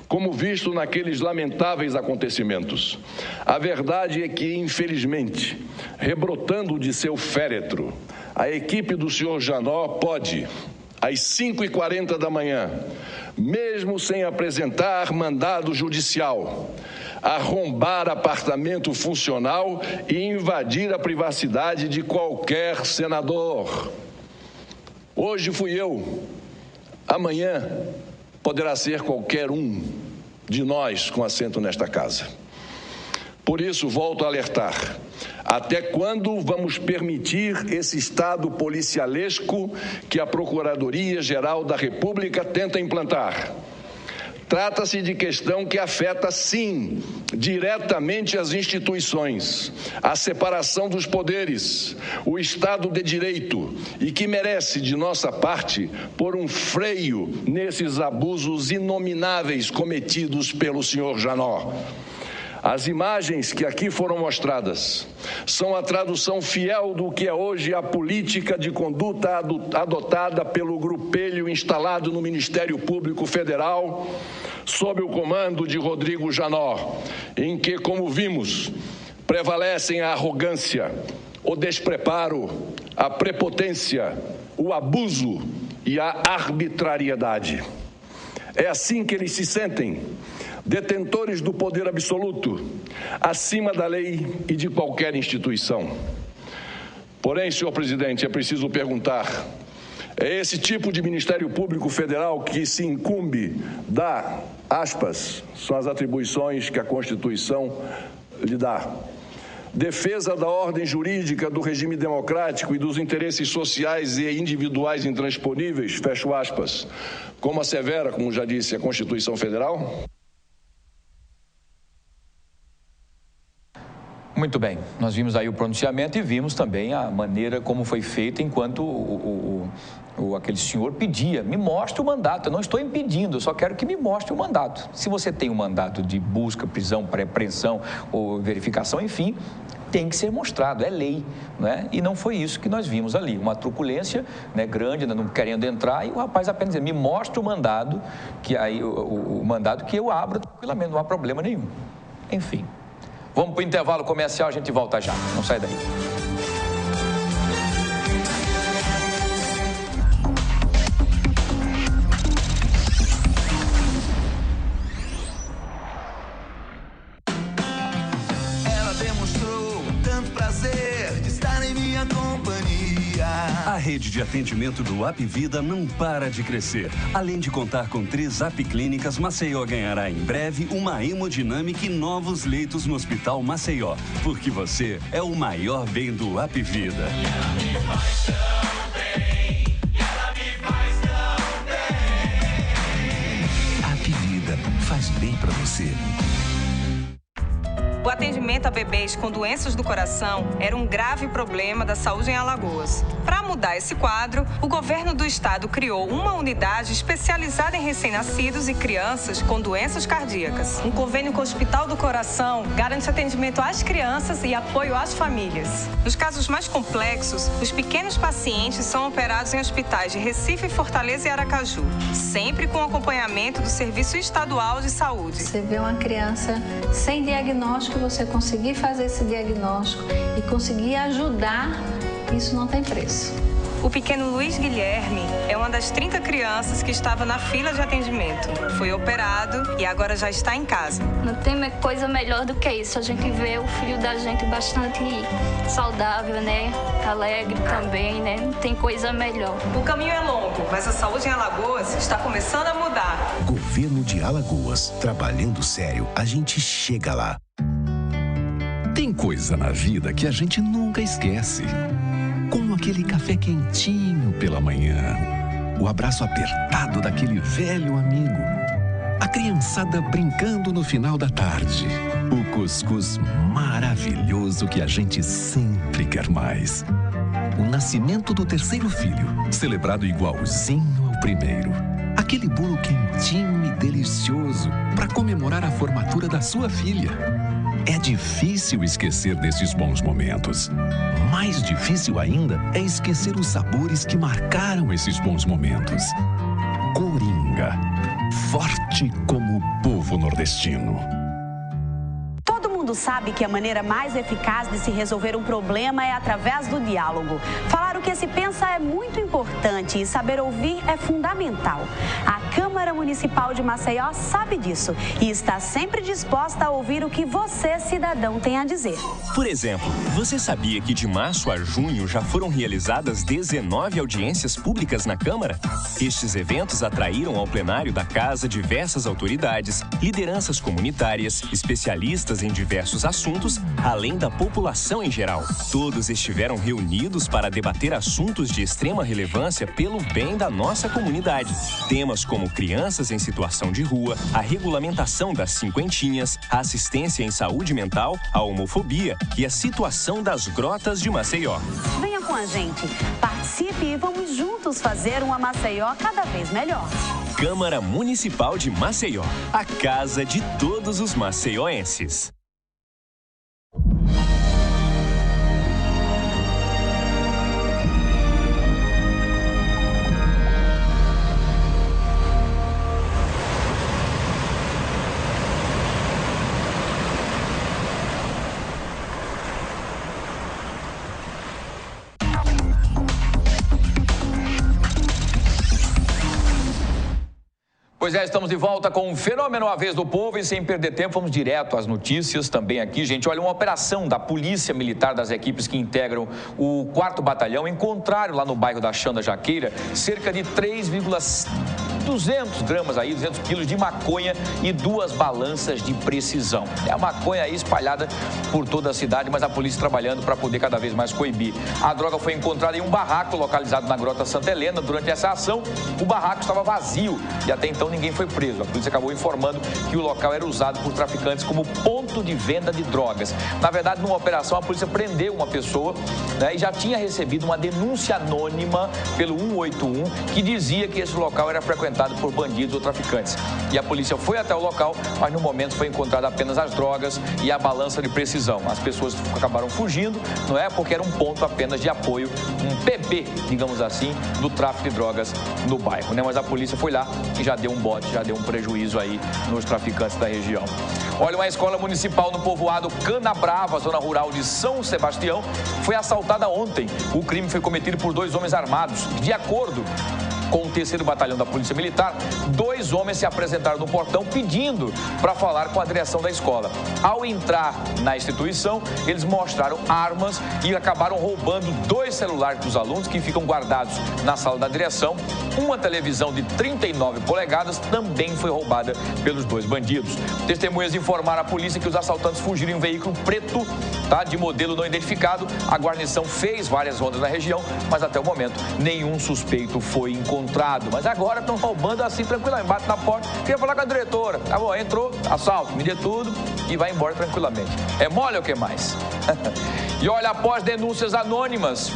Como visto naqueles lamentáveis acontecimentos, a verdade é que, infelizmente, rebrotando de seu féretro, a equipe do senhor Janot pode, às 5h40 da manhã, mesmo sem apresentar mandado judicial, arrombar apartamento funcional e invadir a privacidade de qualquer senador. Hoje fui eu, amanhã poderá ser qualquer um de nós com assento nesta casa. Por isso, volto a alertar. Até quando vamos permitir esse estado policialesco que a Procuradoria-Geral da República tenta implantar? Trata-se de questão que afeta, sim, diretamente as instituições, a separação dos poderes, o Estado de Direito e que merece, de nossa parte, pôr um freio nesses abusos inomináveis cometidos pelo senhor Janot. As imagens que aqui foram mostradas são a tradução fiel do que é hoje a política de conduta adotada pelo grupelho instalado no Ministério Público Federal, sob o comando de Rodrigo Janot, em que, como vimos, prevalecem a arrogância, o despreparo, a prepotência, o abuso e a arbitrariedade. É assim que eles se sentem, detentores do poder absoluto, acima da lei e de qualquer instituição. Porém, senhor presidente, é preciso perguntar: é esse tipo de Ministério Público Federal que se incumbe da, aspas, são as atribuições que a Constituição lhe dá, defesa da ordem jurídica, do regime democrático e dos interesses sociais e individuais intransponíveis, fecho aspas, como assevera, como já disse, a Constituição Federal? Muito bem, nós vimos aí o pronunciamento e vimos também a maneira como foi feita enquanto aquele senhor pedia: me mostre o mandato. Eu não estou impedindo, eu só quero que me mostre o mandato. Se você tem um mandato de busca, prisão, apreensão ou verificação, enfim, tem que ser mostrado, é lei, né? E não foi isso que nós vimos ali, uma truculência, né, grande, não querendo entrar, e o rapaz apenas dizia: me mostre o mandado, que aí o mandado que eu abro tranquilamente, não há problema nenhum. Enfim. Vamos para o intervalo comercial, a gente volta já. Não sai daí. Ela demonstrou tanto prazer de estar em minha companhia. A rede de atendimento do Apvida não para de crescer. Além de contar com 3 Apclínicas, Maceió ganhará em breve uma hemodinâmica e novos leitos no Hospital Maceió. Porque você é o maior bem do Apvida. Apvida faz bem pra você. O atendimento a bebês com doenças do coração era um grave problema da saúde em Alagoas. Para mudar esse quadro, o governo do estado criou uma unidade especializada em recém-nascidos e crianças com doenças cardíacas. Um convênio com o Hospital do Coração garante atendimento às crianças e apoio às famílias. Nos casos mais complexos, os pequenos pacientes são operados em hospitais de Recife, Fortaleza e Aracaju, sempre com acompanhamento do Serviço Estadual de Saúde. Você vê uma criança sem diagnóstico, você conseguir fazer esse diagnóstico e conseguir ajudar, isso não tem preço. O pequeno Luiz Guilherme é uma das 30 crianças que estava na fila de atendimento. Foi operado e agora já está em casa. Não tem coisa melhor do que isso. A gente vê o filho da gente bastante saudável, né? Alegre também, né? Não tem coisa melhor. O caminho é longo, mas a saúde em Alagoas está começando a mudar. Governo de Alagoas. Trabalhando sério, a gente chega lá. Tem coisa na vida que a gente nunca esquece. Como aquele café quentinho pela manhã. o abraço apertado daquele velho amigo, a criançada brincando no final da tarde, o cuscuz maravilhoso que a gente sempre quer mais. O nascimento do terceiro filho, celebrado igualzinho ao primeiro. Aquele bolo quentinho e delicioso para comemorar a formatura da sua filha. É difícil esquecer desses bons momentos. Mais difícil ainda é esquecer os sabores que marcaram esses bons momentos. Coringa, forte como o povo nordestino. Todo mundo sabe que a maneira mais eficaz de se resolver um problema é através do diálogo. Falar o que se pensa é muito importante e saber ouvir é fundamental. A Câmara Municipal de Maceió sabe disso e está sempre disposta a ouvir o que você, cidadão, tem a dizer. Por exemplo, você sabia que de março a junho já foram realizadas 19 audiências públicas na Câmara? Estes eventos atraíram ao plenário da Casa diversas autoridades, lideranças comunitárias, especialistas em diversos assuntos, além da população em geral. Todos estiveram reunidos para debater assuntos de extrema relevância pelo bem da nossa comunidade. Temas como crianças em situação de rua, a regulamentação das cinquentinhas, a assistência em saúde mental, a homofobia e a situação das grotas de Maceió. Venha com a gente, participe e vamos juntos fazer uma Maceió cada vez melhor. Câmara Municipal de Maceió, a casa de todos os maceioenses. Pois é, estamos de volta com o Fenômeno A Vez do Povo e sem perder tempo, vamos direto às notícias também aqui, gente. Olha, uma operação da Polícia Militar das equipes que integram o 4º Batalhão encontraram lá no bairro da Xanda Jaqueira cerca de 200 gramas aí, 200 quilos de maconha e 2 balanças de precisão. É a maconha aí espalhada por toda a cidade, mas a polícia trabalhando para poder cada vez mais coibir. A droga foi encontrada em um barraco localizado na Grota Santa Helena. Durante essa ação, o barraco estava vazio e até então ninguém foi preso. A polícia acabou informando que o local era usado por traficantes como ponto de venda de drogas. Na verdade, numa operação, a polícia prendeu uma pessoa, né, e já tinha recebido uma denúncia anônima pelo 181 que dizia que esse local era frequentado por bandidos ou traficantes. E a polícia foi até o local, mas no momento foi encontrada apenas as drogas e a balança de precisão. As pessoas acabaram fugindo, não é? Porque era um ponto apenas de apoio, um PB, digamos assim, do tráfico de drogas no bairro, né? Mas a polícia foi lá e já deu um bote, já deu um prejuízo aí nos traficantes da região. Olha, uma escola municipal no povoado Canabrava, zona rural de São Sebastião, foi assaltada ontem. O crime foi cometido por 2 homens armados. De acordo com o 3º Batalhão da Polícia Militar, 2 homens se apresentaram no portão pedindo para falar com a direção da escola. Ao entrar na instituição, eles mostraram armas e acabaram roubando 2 celulares dos alunos que ficam guardados na sala da direção. Uma televisão de 39 polegadas também foi roubada pelos 2 bandidos. Testemunhas informaram à polícia que os assaltantes fugiram em um veículo preto, tá, de modelo não identificado. A guarnição fez várias rondas na região, mas até o momento nenhum suspeito foi encontrado. Mas agora estão roubando assim tranquilamente, bate na porta, queria falar com a diretora, tá bom, entrou, assalto, me dê tudo e vai embora tranquilamente. É mole ou o que mais? E olha, após denúncias anônimas,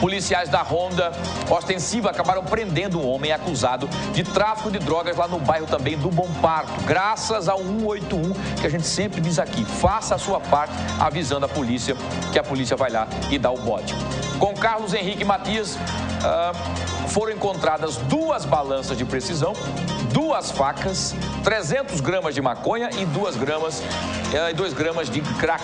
policiais da Ronda Ostensiva acabaram prendendo um homem acusado de tráfico de drogas lá no bairro também do Bom Parto, graças ao 181, que a gente sempre diz aqui, faça a sua parte avisando a polícia, que a polícia vai lá e dá o bote. Com Carlos Henrique Matias, foram encontradas 2 balanças de precisão, 2 facas, 300 gramas de maconha e 2 gramas de crack.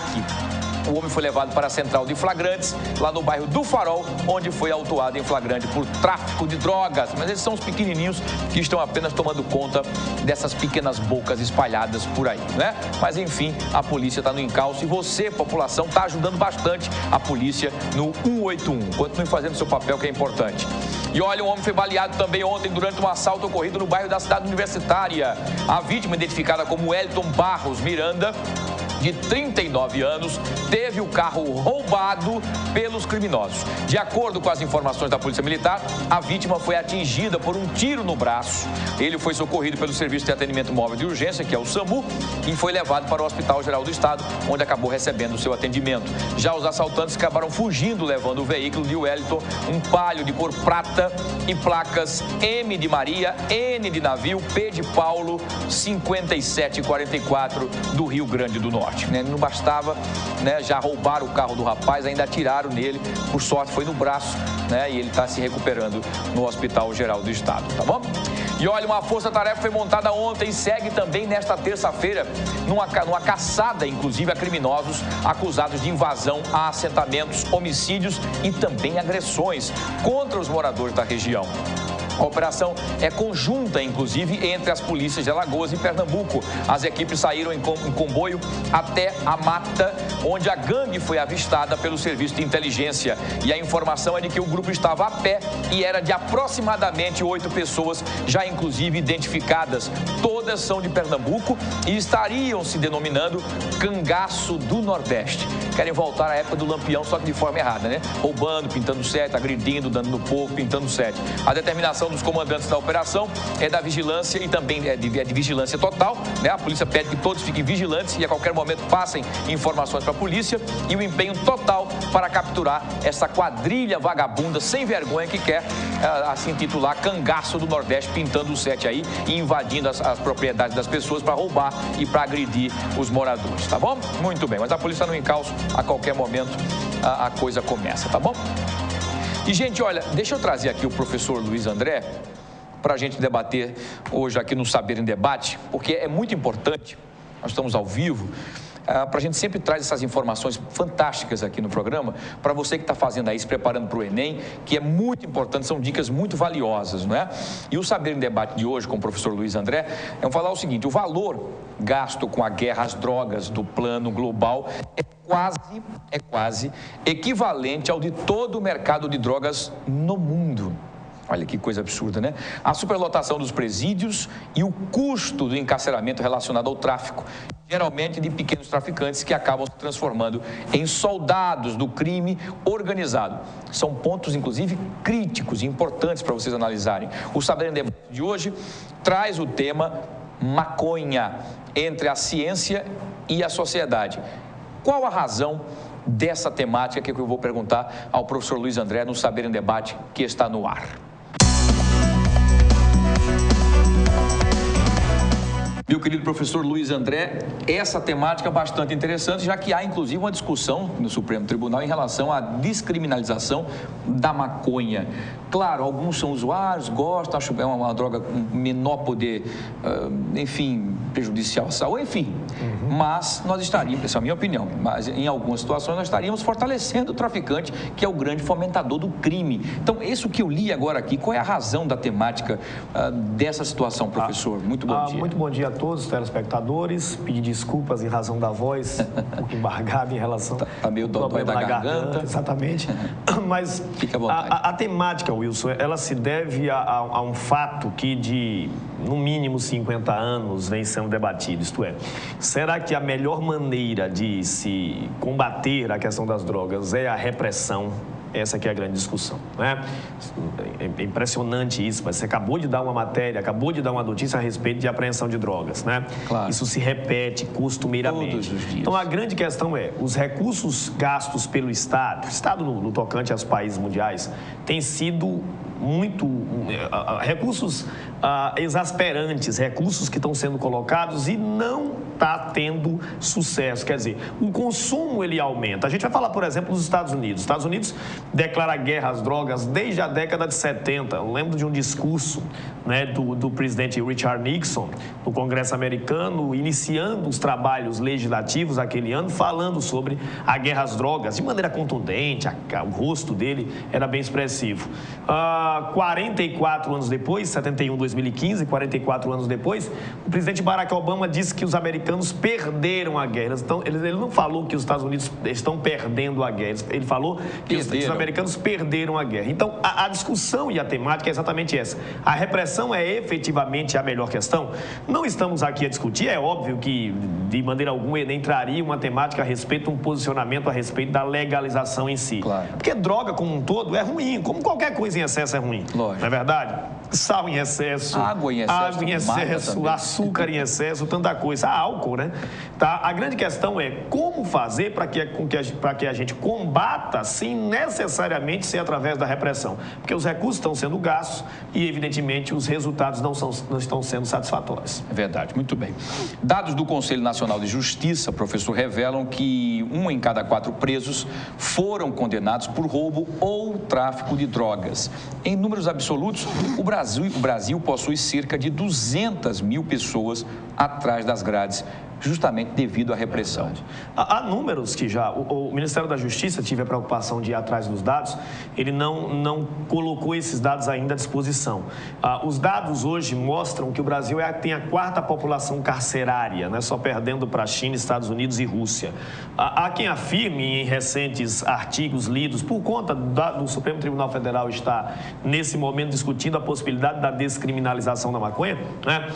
O homem foi levado para a central de flagrantes, lá no bairro do Farol, onde foi autuado em flagrante por tráfico de drogas. Mas eles são os pequenininhos que estão apenas tomando conta dessas pequenas bocas espalhadas por aí, né? Mas, enfim, a polícia está no encalço e você, população, está ajudando bastante a polícia no 181. Continue fazendo seu papel, que é importante. E olha, um homem foi baleado também ontem durante um assalto ocorrido no bairro da Cidade Universitária. A vítima, identificada como Elton Barros Miranda, de 39 anos, teve o carro roubado pelos criminosos. De acordo com as informações da Polícia Militar, a vítima foi atingida por um tiro no braço. Ele foi socorrido pelo Serviço de Atendimento Móvel de Urgência, que é o SAMU, e foi levado para o Hospital Geral do Estado, onde acabou recebendo o seu atendimento. Já os assaltantes acabaram fugindo, levando o veículo de Wellington, um Palio de cor prata e placas M de Maria, N de navio, P de Paulo, 5744 do Rio Grande do Norte. Não bastava, já roubaram o carro do rapaz, ainda atiraram nele, por sorte foi no braço, e ele está se recuperando no Hospital Geral do Estado, tá bom? E olha, uma força-tarefa foi montada ontem e segue também nesta terça-feira numa caçada, inclusive, a criminosos acusados de invasão a assentamentos, homicídios e também agressões contra os moradores da região. A operação é conjunta, inclusive, entre as polícias de Alagoas e Pernambuco. As equipes saíram em comboio até a mata, onde a gangue foi avistada pelo serviço de inteligência. E a informação é de que o grupo estava a pé e era de aproximadamente 8 pessoas, já inclusive identificadas. Todas são de Pernambuco e estariam se denominando Cangaço do Nordeste. Querem voltar à época do Lampião, só que de forma errada, Roubando, pintando sete, agredindo, dando no povo, pintando sete. A determinação dos comandantes da operação é da vigilância e também é de vigilância total, A polícia pede que todos fiquem vigilantes e a qualquer momento passem informações para a polícia, e o empenho total para capturar essa quadrilha vagabunda sem vergonha que quer assim intitular Cangaço do Nordeste, pintando o sete aí e invadindo as propriedades das pessoas para roubar e para agredir os moradores, tá bom? Muito bem, mas a polícia está no encalço, a qualquer momento a coisa começa, tá bom? E, gente, olha, deixa eu trazer aqui o professor Luiz André para a gente debater hoje aqui no Saber em Debate, porque é muito importante, nós estamos ao vivo, para a gente sempre traz essas informações fantásticas aqui no programa, para você que está fazendo aí, se preparando para o Enem, que é muito importante, são dicas muito valiosas, E o Saber em Debate de hoje, com o professor Luiz André, vamos falar o seguinte: o valor gasto com a guerra às drogas do plano global é quase equivalente ao de todo o mercado de drogas no mundo. Olha que coisa absurda, A superlotação dos presídios e o custo do encarceramento relacionado ao tráfico, geralmente de pequenos traficantes que acabam se transformando em soldados do crime organizado. São pontos, inclusive, críticos e importantes para vocês analisarem. O Saber em Debate de hoje traz o tema maconha entre a ciência e a sociedade. Qual a razão dessa temática que eu vou perguntar ao professor Luiz André no Saber em Debate, que está no ar? Meu querido professor Luiz André, essa temática é bastante interessante, já que há, inclusive, uma discussão no Supremo Tribunal em relação à descriminalização da maconha. Claro, alguns são usuários, gostam, acham que é uma droga com menor poder, prejudicial à saúde, Mas nós estaríamos, essa é a minha opinião, mas em algumas situações nós estaríamos fortalecendo o traficante, que é o grande fomentador do crime. Então, isso que eu li agora aqui, qual é a razão da temática dessa situação, professor? Muito bom dia. Muito bom dia a todos os telespectadores. Pedir desculpas em razão da voz, um pouco embargada em relação ao meio problema da garganta. Exatamente. Mas fica à vontade. A temática, Wilson, ela se deve a um fato que de, no mínimo, 50 anos vem sendo debatido. Isto é, será que a melhor maneira de se combater a questão das drogas é a repressão? Essa que é a grande discussão, É impressionante isso, mas você acabou de dar uma matéria, acabou de dar uma notícia a respeito de apreensão de drogas, Claro. Isso se repete costumeiramente. Todos os dias. Então, a grande questão é, os recursos gastos pelo Estado, no tocante aos países mundiais, tem sido recursos exasperantes, recursos que estão sendo colocados e não está tendo sucesso. Quer dizer, o consumo ele aumenta. A gente vai falar, por exemplo, dos Estados Unidos. Os Estados Unidos declara guerra às drogas desde a década de 70. Eu lembro de um discurso do presidente Richard Nixon no Congresso americano, iniciando os trabalhos legislativos aquele ano, falando sobre a guerra às drogas de maneira contundente. O rosto dele era bem expressivo. 44 anos depois, 71, 2015, 44 anos depois, o presidente Barack Obama disse que os americanos perderam a guerra. Então, ele não falou que os Estados Unidos estão perdendo a guerra, ele falou que os americanos perderam a guerra. Então, a discussão e a temática é exatamente essa. A repressão é efetivamente a melhor questão? Não estamos aqui a discutir, é óbvio que, de maneira alguma, entraria uma temática a respeito, um posicionamento a respeito da legalização em si. Claro. Porque droga como um todo é ruim, como qualquer coisa em excesso é ruim. Lógico. Não é verdade? Sal em excesso, água em excesso, açúcar em excesso, tanta coisa, álcool, né? Tá? A grande questão é como fazer para que a gente combata sem necessariamente ser através da repressão. Porque os recursos estão sendo gastos e, evidentemente, os resultados não estão sendo satisfatórios. É verdade, muito bem. Dados do Conselho Nacional de Justiça, professor, revelam que 1 em cada 4 presos foram condenados por roubo ou tráfico de drogas. Em números absolutos, o Brasil possui cerca de 200 mil pessoas atrás das grades, justamente devido à repressão. Há números que já... O Ministério da Justiça tive a preocupação de ir atrás dos dados, ele não colocou esses dados ainda à disposição. Os dados hoje mostram que o Brasil tem a 4ª população carcerária, né, só perdendo para a China, Estados Unidos e Rússia. Há quem afirme em recentes artigos lidos, por conta do Supremo Tribunal Federal estar nesse momento discutindo a possibilidade da descriminalização da maconha, né,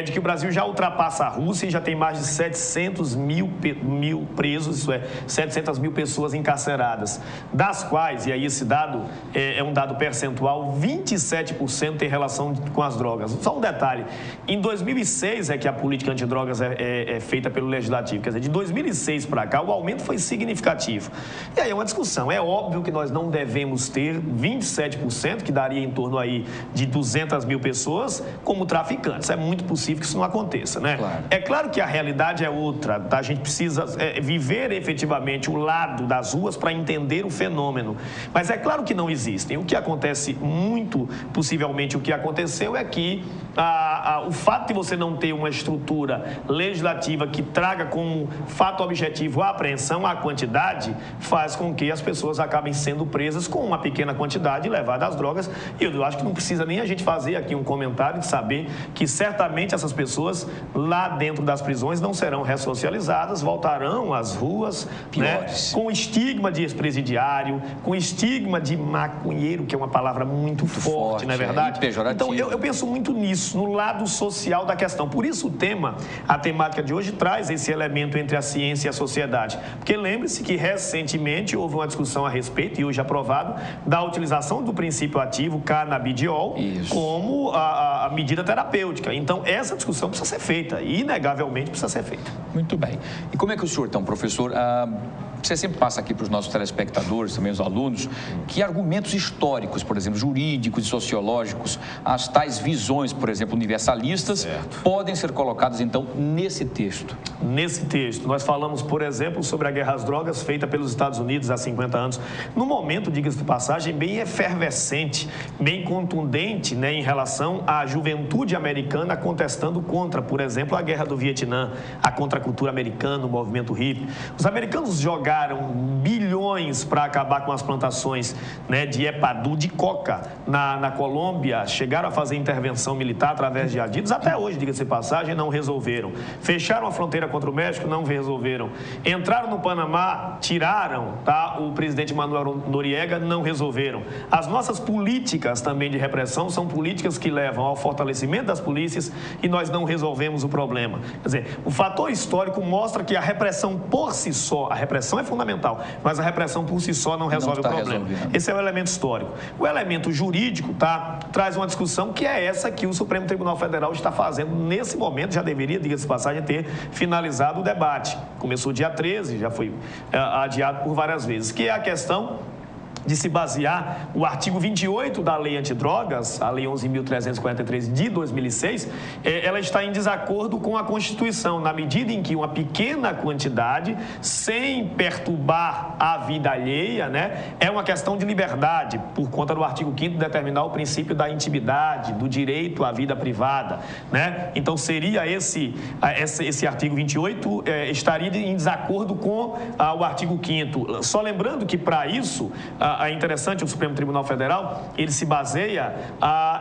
de que o Brasil já ultrapassa a Rússia e já tem mais de 700 mil presos, isso é, 700 mil pessoas encarceradas, das quais, e aí esse dado é um dado percentual, 27% tem relação com as drogas. Só um detalhe, em 2006 é que a política antidrogas é feita pelo Legislativo, quer dizer, de 2006 para cá o aumento foi significativo. E aí é uma discussão, é óbvio que nós não devemos ter 27%, que daria em torno aí de 200 mil pessoas, como traficantes. É muito possível que isso não aconteça, né? Claro. É claro que a realidade é outra, tá? A gente precisa viver efetivamente o lado das ruas para entender o fenômeno. Mas é claro que não existem. O que acontece muito, possivelmente o que aconteceu é que o fato de você não ter uma estrutura legislativa que traga como fato objetivo a apreensão, a quantidade, faz com que as pessoas acabem sendo presas com uma pequena quantidade e levadas às drogas. E eu acho que não precisa nem a gente fazer aqui um comentário de saber que certamente essas pessoas lá dentro das prisões não serão ressocializadas, voltarão às ruas, né, com estigma de ex-presidiário, com estigma de maconheiro, que é uma palavra muito forte, não é verdade? Então, eu penso muito nisso, no lado social da questão. Por isso a temática de hoje traz esse elemento entre a ciência e a sociedade. Porque lembre-se que recentemente houve uma discussão a respeito, e hoje aprovado, da utilização do princípio ativo canabidiol como a medida terapêutica. Então, essa discussão precisa ser feita, e inegavelmente precisa ser feita. Muito bem. E como é que o senhor, então, professor, você sempre passa aqui para os nossos telespectadores, também os alunos, que argumentos históricos, por exemplo, jurídicos e sociológicos, as tais visões, por exemplo, universalistas, podem ser colocadas, então, nesse texto? Nesse texto, nós falamos, por exemplo, sobre a guerra às drogas feita pelos Estados Unidos há 50 anos, num momento, diga-se de passagem, bem efervescente, bem contundente, né, em relação à juventude americana contestando contra, por exemplo, a guerra do Vietnã, a contracultura americana, o movimento hippie. Os americanos jogaram bilhões para acabar com as plantações, né, de Epadu, de coca, na Colômbia, chegaram a fazer intervenção militar através de adidos, até hoje, diga-se de passagem, não resolveram. Fecharam a fronteira contra o México, não resolveram. Entraram no Panamá, tiraram, tá, o presidente Manuel Noriega, não resolveram. As nossas políticas também de repressão são políticas que levam ao fortalecimento das polícias e nós não resolvemos o problema. Quer dizer, o fator histórico mostra que a repressão por si só, a repressão é fundamental, mas a repressão por si só não resolve o problema. Esse é o elemento histórico. O elemento jurídico, tá, traz uma discussão que é essa que o Supremo Tribunal Federal está fazendo nesse momento, já deveria, diga-se de passagem, ter finalizado o debate. Começou dia 13, já foi adiado por várias vezes, que é a questão de se basear o artigo 28 da Lei Antidrogas, a Lei 11.343 de 2006, ela está em desacordo com a Constituição, na medida em que uma pequena quantidade, sem perturbar a vida alheia, né, é uma questão de liberdade, por conta do artigo 5º determinar o princípio da intimidade, do direito à vida privada, né? Então, seria esse artigo 28 estaria em desacordo com o artigo 5º. Só lembrando que, para isso, é interessante, o Supremo Tribunal Federal, ele se baseia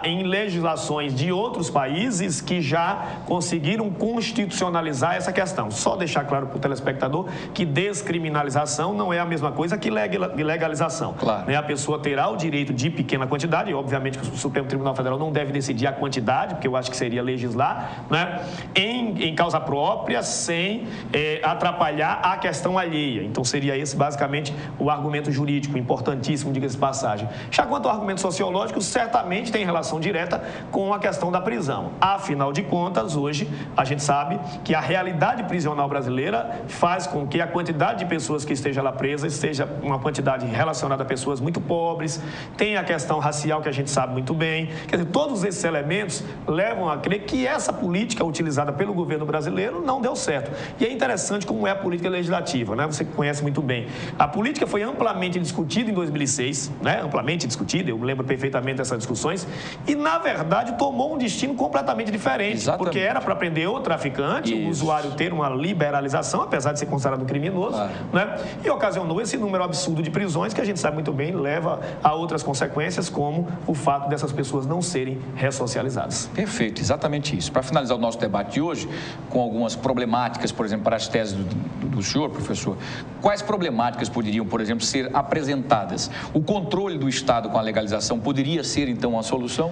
em legislações de outros países que já conseguiram constitucionalizar essa questão. Só deixar claro para o telespectador que descriminalização não é a mesma coisa que legalização. Claro. Né? A pessoa terá o direito de pequena quantidade, e obviamente que o Supremo Tribunal Federal não deve decidir a quantidade, porque eu acho que seria legislar, né? em causa própria, sem atrapalhar a questão alheia. Então seria esse basicamente o argumento jurídico, importantíssimo, diga-se de passagem. Já quanto ao argumento sociológico, certamente tem relação direta com a questão da prisão. Afinal de contas, hoje a gente sabe que a realidade prisional brasileira faz com que a quantidade de pessoas que esteja lá presa seja uma quantidade relacionada a pessoas muito pobres, tem a questão racial que a gente sabe muito bem. Quer dizer, todos esses elementos levam a crer que essa política utilizada pelo governo brasileiro não deu certo. E é interessante como é a política legislativa, né? Você conhece muito bem. A política foi amplamente discutida em 2006, né? Amplamente discutida, eu lembro perfeitamente dessas discussões, e na verdade tomou um destino completamente diferente. Exatamente. Porque era para prender o traficante, o usuário ter uma liberalização, apesar de ser considerado criminoso, né? E ocasionou esse número absurdo de prisões que a gente sabe muito bem leva a outras consequências, como o fato dessas pessoas não serem ressocializadas. Perfeito, exatamente isso. Para finalizar o nosso debate de hoje, com algumas problemáticas, por exemplo, para as teses do senhor, professor, quais problemáticas poderiam, por exemplo, ser apresentadas? O controle do Estado com a legalização poderia ser, então, uma solução?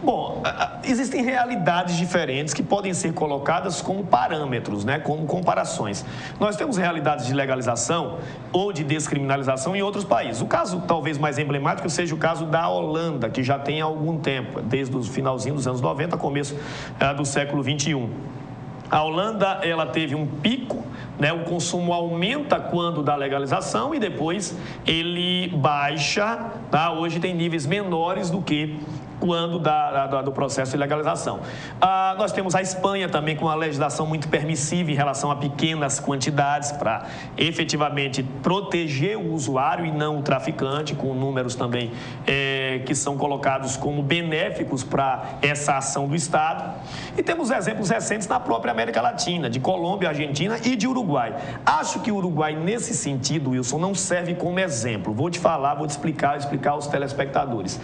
Bom, existem realidades diferentes que podem ser colocadas como parâmetros, né, como comparações. Nós temos realidades de legalização ou de descriminalização em outros países. O caso talvez mais emblemático seja o caso da Holanda, que já tem algum tempo, desde o finalzinho dos anos 90, começo do século 21. A Holanda, ela teve um pico, né? O consumo aumenta quando da legalização e depois ele baixa, tá? Hoje tem níveis menores do que quando do processo de legalização. Nós temos a Espanha também com uma legislação muito permissiva em relação a pequenas quantidades para efetivamente proteger o usuário e não o traficante, com números também que são colocados como benéficos para essa ação do Estado. E temos exemplos recentes na própria América Latina, de Colômbia, Argentina e de Uruguai. Acho que o Uruguai, nesse sentido, Wilson, não serve como exemplo. Vou te explicar aos telespectadores.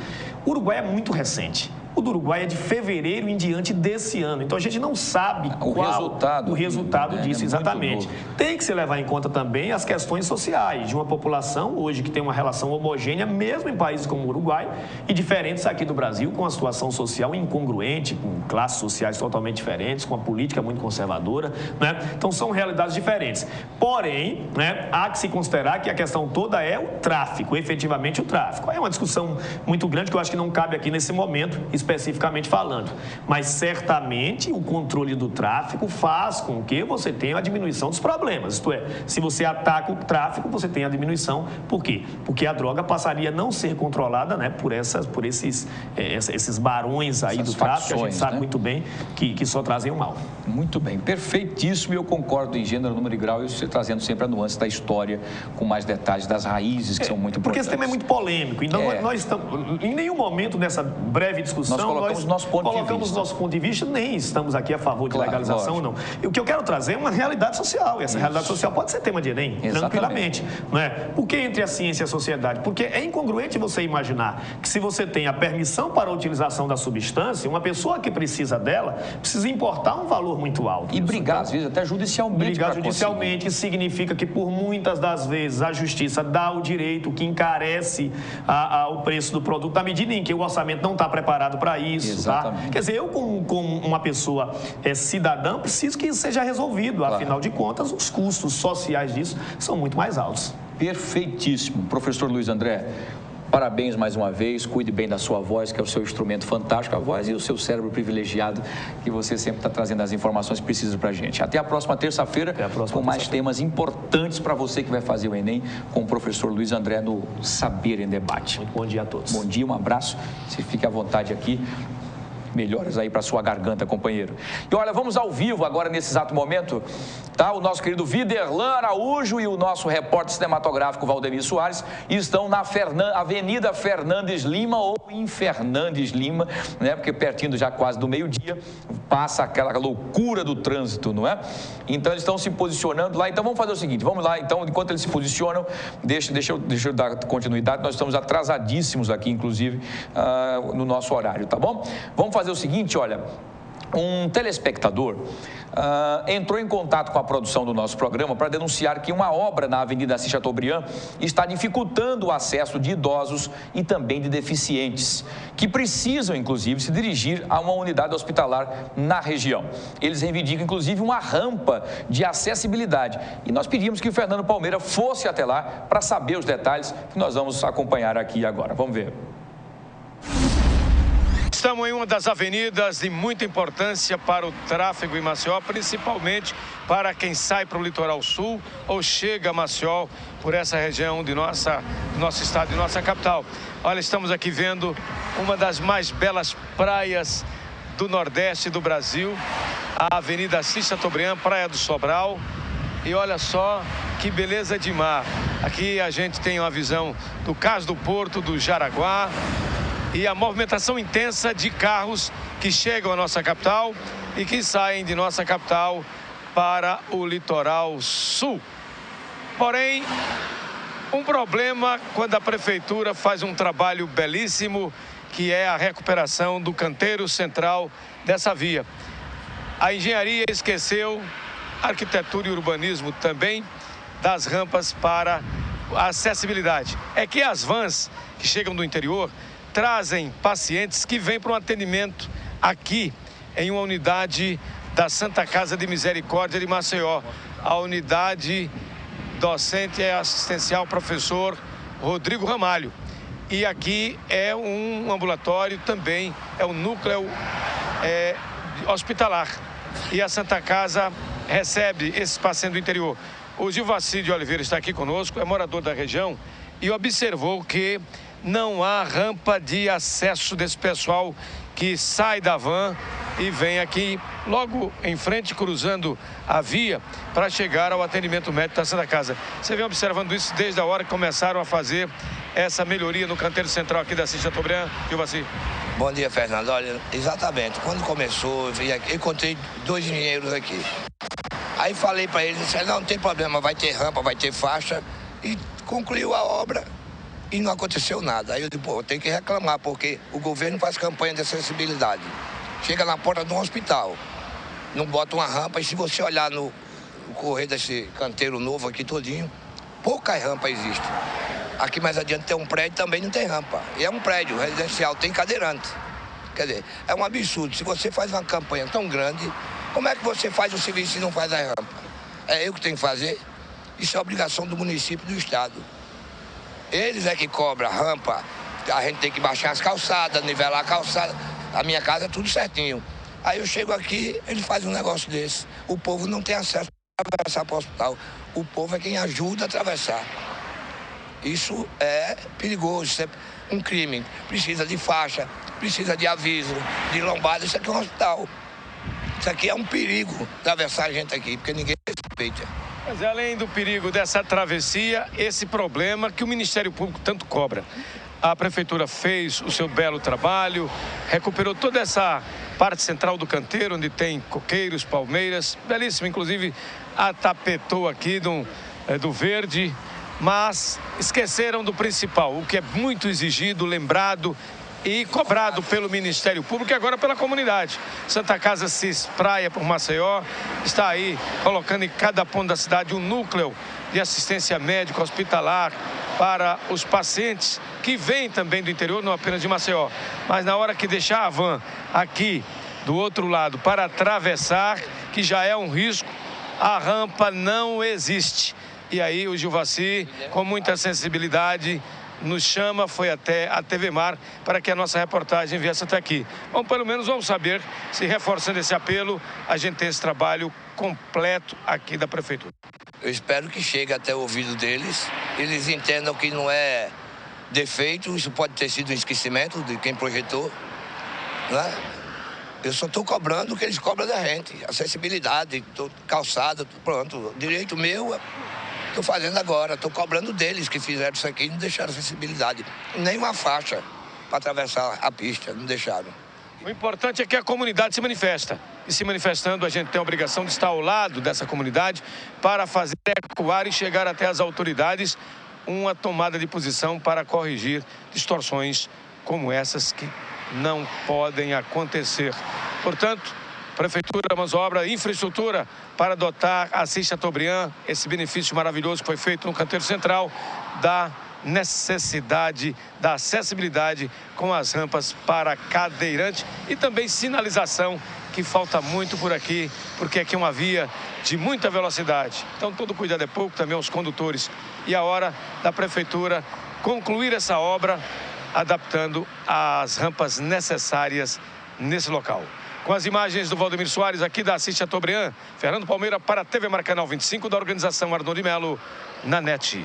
O Uruguai é muito recente. O do Uruguai é de fevereiro em diante desse ano. Então, a gente não sabe qual o resultado disso exatamente. Tem que se levar em conta também as questões sociais de uma população hoje que tem uma relação homogênea, mesmo em países como o Uruguai, e diferentes aqui do Brasil, com a situação social incongruente, com classes sociais totalmente diferentes, com a política muito conservadora, né? Então, são realidades diferentes. Porém, né, há que se considerar que a questão toda é o tráfico, efetivamente o tráfico. É uma discussão muito grande que eu acho que não cabe aqui nesse momento, especificamente falando, mas certamente o controle do tráfico faz com que você tenha a diminuição dos problemas, isto é, se você ataca o tráfico, você tem a diminuição. Por quê? Porque a droga passaria a não ser controlada, né, por esses barões aí do tráfico, que a gente sabe, né, muito bem que só trazem o mal. Muito bem, perfeitíssimo, e eu concordo em gênero, número e grau, e você trazendo sempre a nuance da história com mais detalhes das raízes, que são muito importantes. Porque esse tema é muito polêmico, então nós estamos, em nenhum momento nessa breve discussão, nós colocamos nosso ponto de vista, nem estamos aqui a favor de legalização ou não. E o que eu quero trazer é uma realidade social, e essa realidade social pode ser tema de Enem, tranquilamente. Não é? Por que entre a ciência e a sociedade? Porque é incongruente você imaginar que se você tem a permissão para a utilização da substância, uma pessoa que precisa dela, precisa importar um valor muito alto. E brigar, às vezes, até judicialmente. Brigar judicialmente, isso significa que, por muitas das vezes, a justiça dá o direito que encarece o preço do produto, na medida em que o orçamento não está preparado para isso, tá? Quer dizer, eu como uma pessoa cidadã, preciso que isso seja resolvido. Afinal de contas, os custos sociais disso são muito mais altos. Perfeitíssimo. Professor Luiz André, parabéns mais uma vez, cuide bem da sua voz, que é o seu instrumento fantástico, a voz, e o seu cérebro privilegiado, que você sempre está trazendo as informações que precisa para a gente. Até a próxima terça-feira, com mais temas importantes para você que vai fazer o Enem, com o professor Luiz André no Saber em Debate. Muito bom dia a todos. Bom dia, um abraço, você fique à vontade aqui. Melhoras aí para sua garganta, companheiro. E olha, vamos ao vivo agora nesse exato momento, tá? O nosso querido Viderlan Araújo e o nosso repórter cinematográfico Valdemir Soares estão na Avenida Fernandes Lima, ou em Fernandes Lima, né? Porque pertinho já quase do meio-dia. passa aquela loucura do trânsito, não é? Então eles estão se posicionando lá. Então vamos fazer o seguinte, vamos lá, então, enquanto eles se posicionam, deixa eu dar continuidade, nós estamos atrasadíssimos aqui, inclusive, no nosso horário, tá bom? Vamos fazer o seguinte, olha, um telespectador entrou em contato com a produção do nosso programa para denunciar que uma obra na Avenida Assis Chateaubriand está dificultando o acesso de idosos e também de deficientes, que precisam, inclusive, se dirigir a uma unidade hospitalar na região. Eles reivindicam, inclusive, uma rampa de acessibilidade. E nós pedimos que o Fernando Palmeira fosse até lá para saber os detalhes que nós vamos acompanhar aqui agora. Vamos ver. Estamos em uma das avenidas de muita importância para o tráfego em Maceió, principalmente para quem sai para o litoral sul ou chega a Maceió por essa região do nosso estado, de nossa capital. Olha, estamos aqui vendo uma das mais belas praias do Nordeste do Brasil, a Avenida Assis Chateaubriand, Praia do Sobral. E olha só que beleza de mar. Aqui a gente tem uma visão do Cais do Porto, do Jaraguá, e a movimentação intensa de carros que chegam à nossa capital e que saem de nossa capital para o litoral sul. Porém, um problema quando a prefeitura faz um trabalho belíssimo, que é a recuperação do canteiro central dessa via. A engenharia esqueceu, a arquitetura e urbanismo também, das rampas para a acessibilidade. É que as vans que chegam do interior trazem pacientes que vêm para um atendimento aqui em uma unidade da Santa Casa de Misericórdia de Maceió, a unidade docente e assistencial professor Rodrigo Ramalho. E aqui é um ambulatório também, é um núcleo hospitalar. E a Santa Casa recebe esses pacientes do interior. O Gilvaci de Oliveira está aqui conosco, é morador da região e observou que não há rampa de acesso desse pessoal que sai da van e vem aqui logo em frente, cruzando a via para chegar ao atendimento médico da Santa Casa. Você vem observando isso desde a hora que começaram a fazer essa melhoria no canteiro central aqui da Assis Chateaubriand, Gilvaci? Bom dia, Fernando. Olha, exatamente, quando começou, eu encontrei 2 engenheiros aqui. Aí falei para eles, não tem problema, vai ter rampa, vai ter faixa, e concluiu a obra. E não aconteceu nada. Aí eu digo, pô, tem que reclamar, porque o governo faz campanha de acessibilidade. Chega na porta de um hospital, não bota uma rampa, e se você olhar no correr desse canteiro novo aqui todinho, poucas rampas existem. Aqui mais adiante tem um prédio, também não tem rampa. E é um prédio residencial, tem cadeirante. Quer dizer, é um absurdo. Se você faz uma campanha tão grande, como é que você faz o serviço e não faz a rampa? É eu que tenho que fazer? Isso é obrigação do município e do estado. Eles é que cobram a rampa, a gente tem que baixar as calçadas, nivelar a calçada. A minha casa é tudo certinho. Aí eu chego aqui, eles fazem um negócio desse. O povo não tem acesso a atravessar para o hospital. O povo é quem ajuda a atravessar. Isso é perigoso, isso é um crime. Precisa de faixa, precisa de aviso, de lombada. Isso aqui é um hospital. Isso aqui é um perigo atravessar a gente aqui, porque ninguém respeita. Mas além do perigo dessa travessia, esse problema que o Ministério Público tanto cobra. A Prefeitura fez o seu belo trabalho, recuperou toda essa parte central do canteiro, onde tem coqueiros, palmeiras, belíssimo, inclusive atapetou aqui do verde, mas esqueceram do principal, o que é muito exigido, lembrado e cobrado pelo Ministério Público e agora pela comunidade. Santa Casa se espraia por Maceió, está aí colocando em cada ponto da cidade um núcleo de assistência médica hospitalar para os pacientes que vêm também do interior, não apenas de Maceió. Mas na hora que deixar a van aqui do outro lado para atravessar, que já é um risco, a rampa não existe. E aí o Gilvaci, com muita sensibilidade, nos chama, foi até a TV Mar para que a nossa reportagem viesse até aqui. Bom, pelo menos vamos saber se, reforçando esse apelo, a gente tem esse trabalho completo aqui da Prefeitura. Eu espero que chegue até o ouvido deles, eles entendam que não é defeito, isso pode ter sido um esquecimento de quem projetou, né? Eu só estou cobrando o que eles cobram da gente, acessibilidade, calçada, pronto, direito meu. Estou fazendo agora, estou cobrando deles que fizeram isso aqui e não deixaram acessibilidade. Nem uma faixa para atravessar a pista, não deixaram. O importante é que a comunidade se manifesta. e se manifestando, a gente tem a obrigação de estar ao lado dessa comunidade para fazer ecoar e chegar até as autoridades uma tomada de posição para corrigir distorções como essas que não podem acontecer. Portanto, Prefeitura, Mãos à Obra, infraestrutura para adotar, Assis Chateaubriand, esse benefício maravilhoso que foi feito no canteiro central da necessidade da acessibilidade com as rampas para cadeirante e também sinalização, que falta muito por aqui, porque aqui é uma via de muita velocidade. Então, todo cuidado é pouco, também aos condutores. E a hora da Prefeitura concluir essa obra, adaptando as rampas necessárias nesse local. Com as imagens do Valdemir Soares, aqui da Assis Chateaubriand, Fernando Palmeira para a TV Maracanã 25, da organização Arnoldo de Melo, na NET.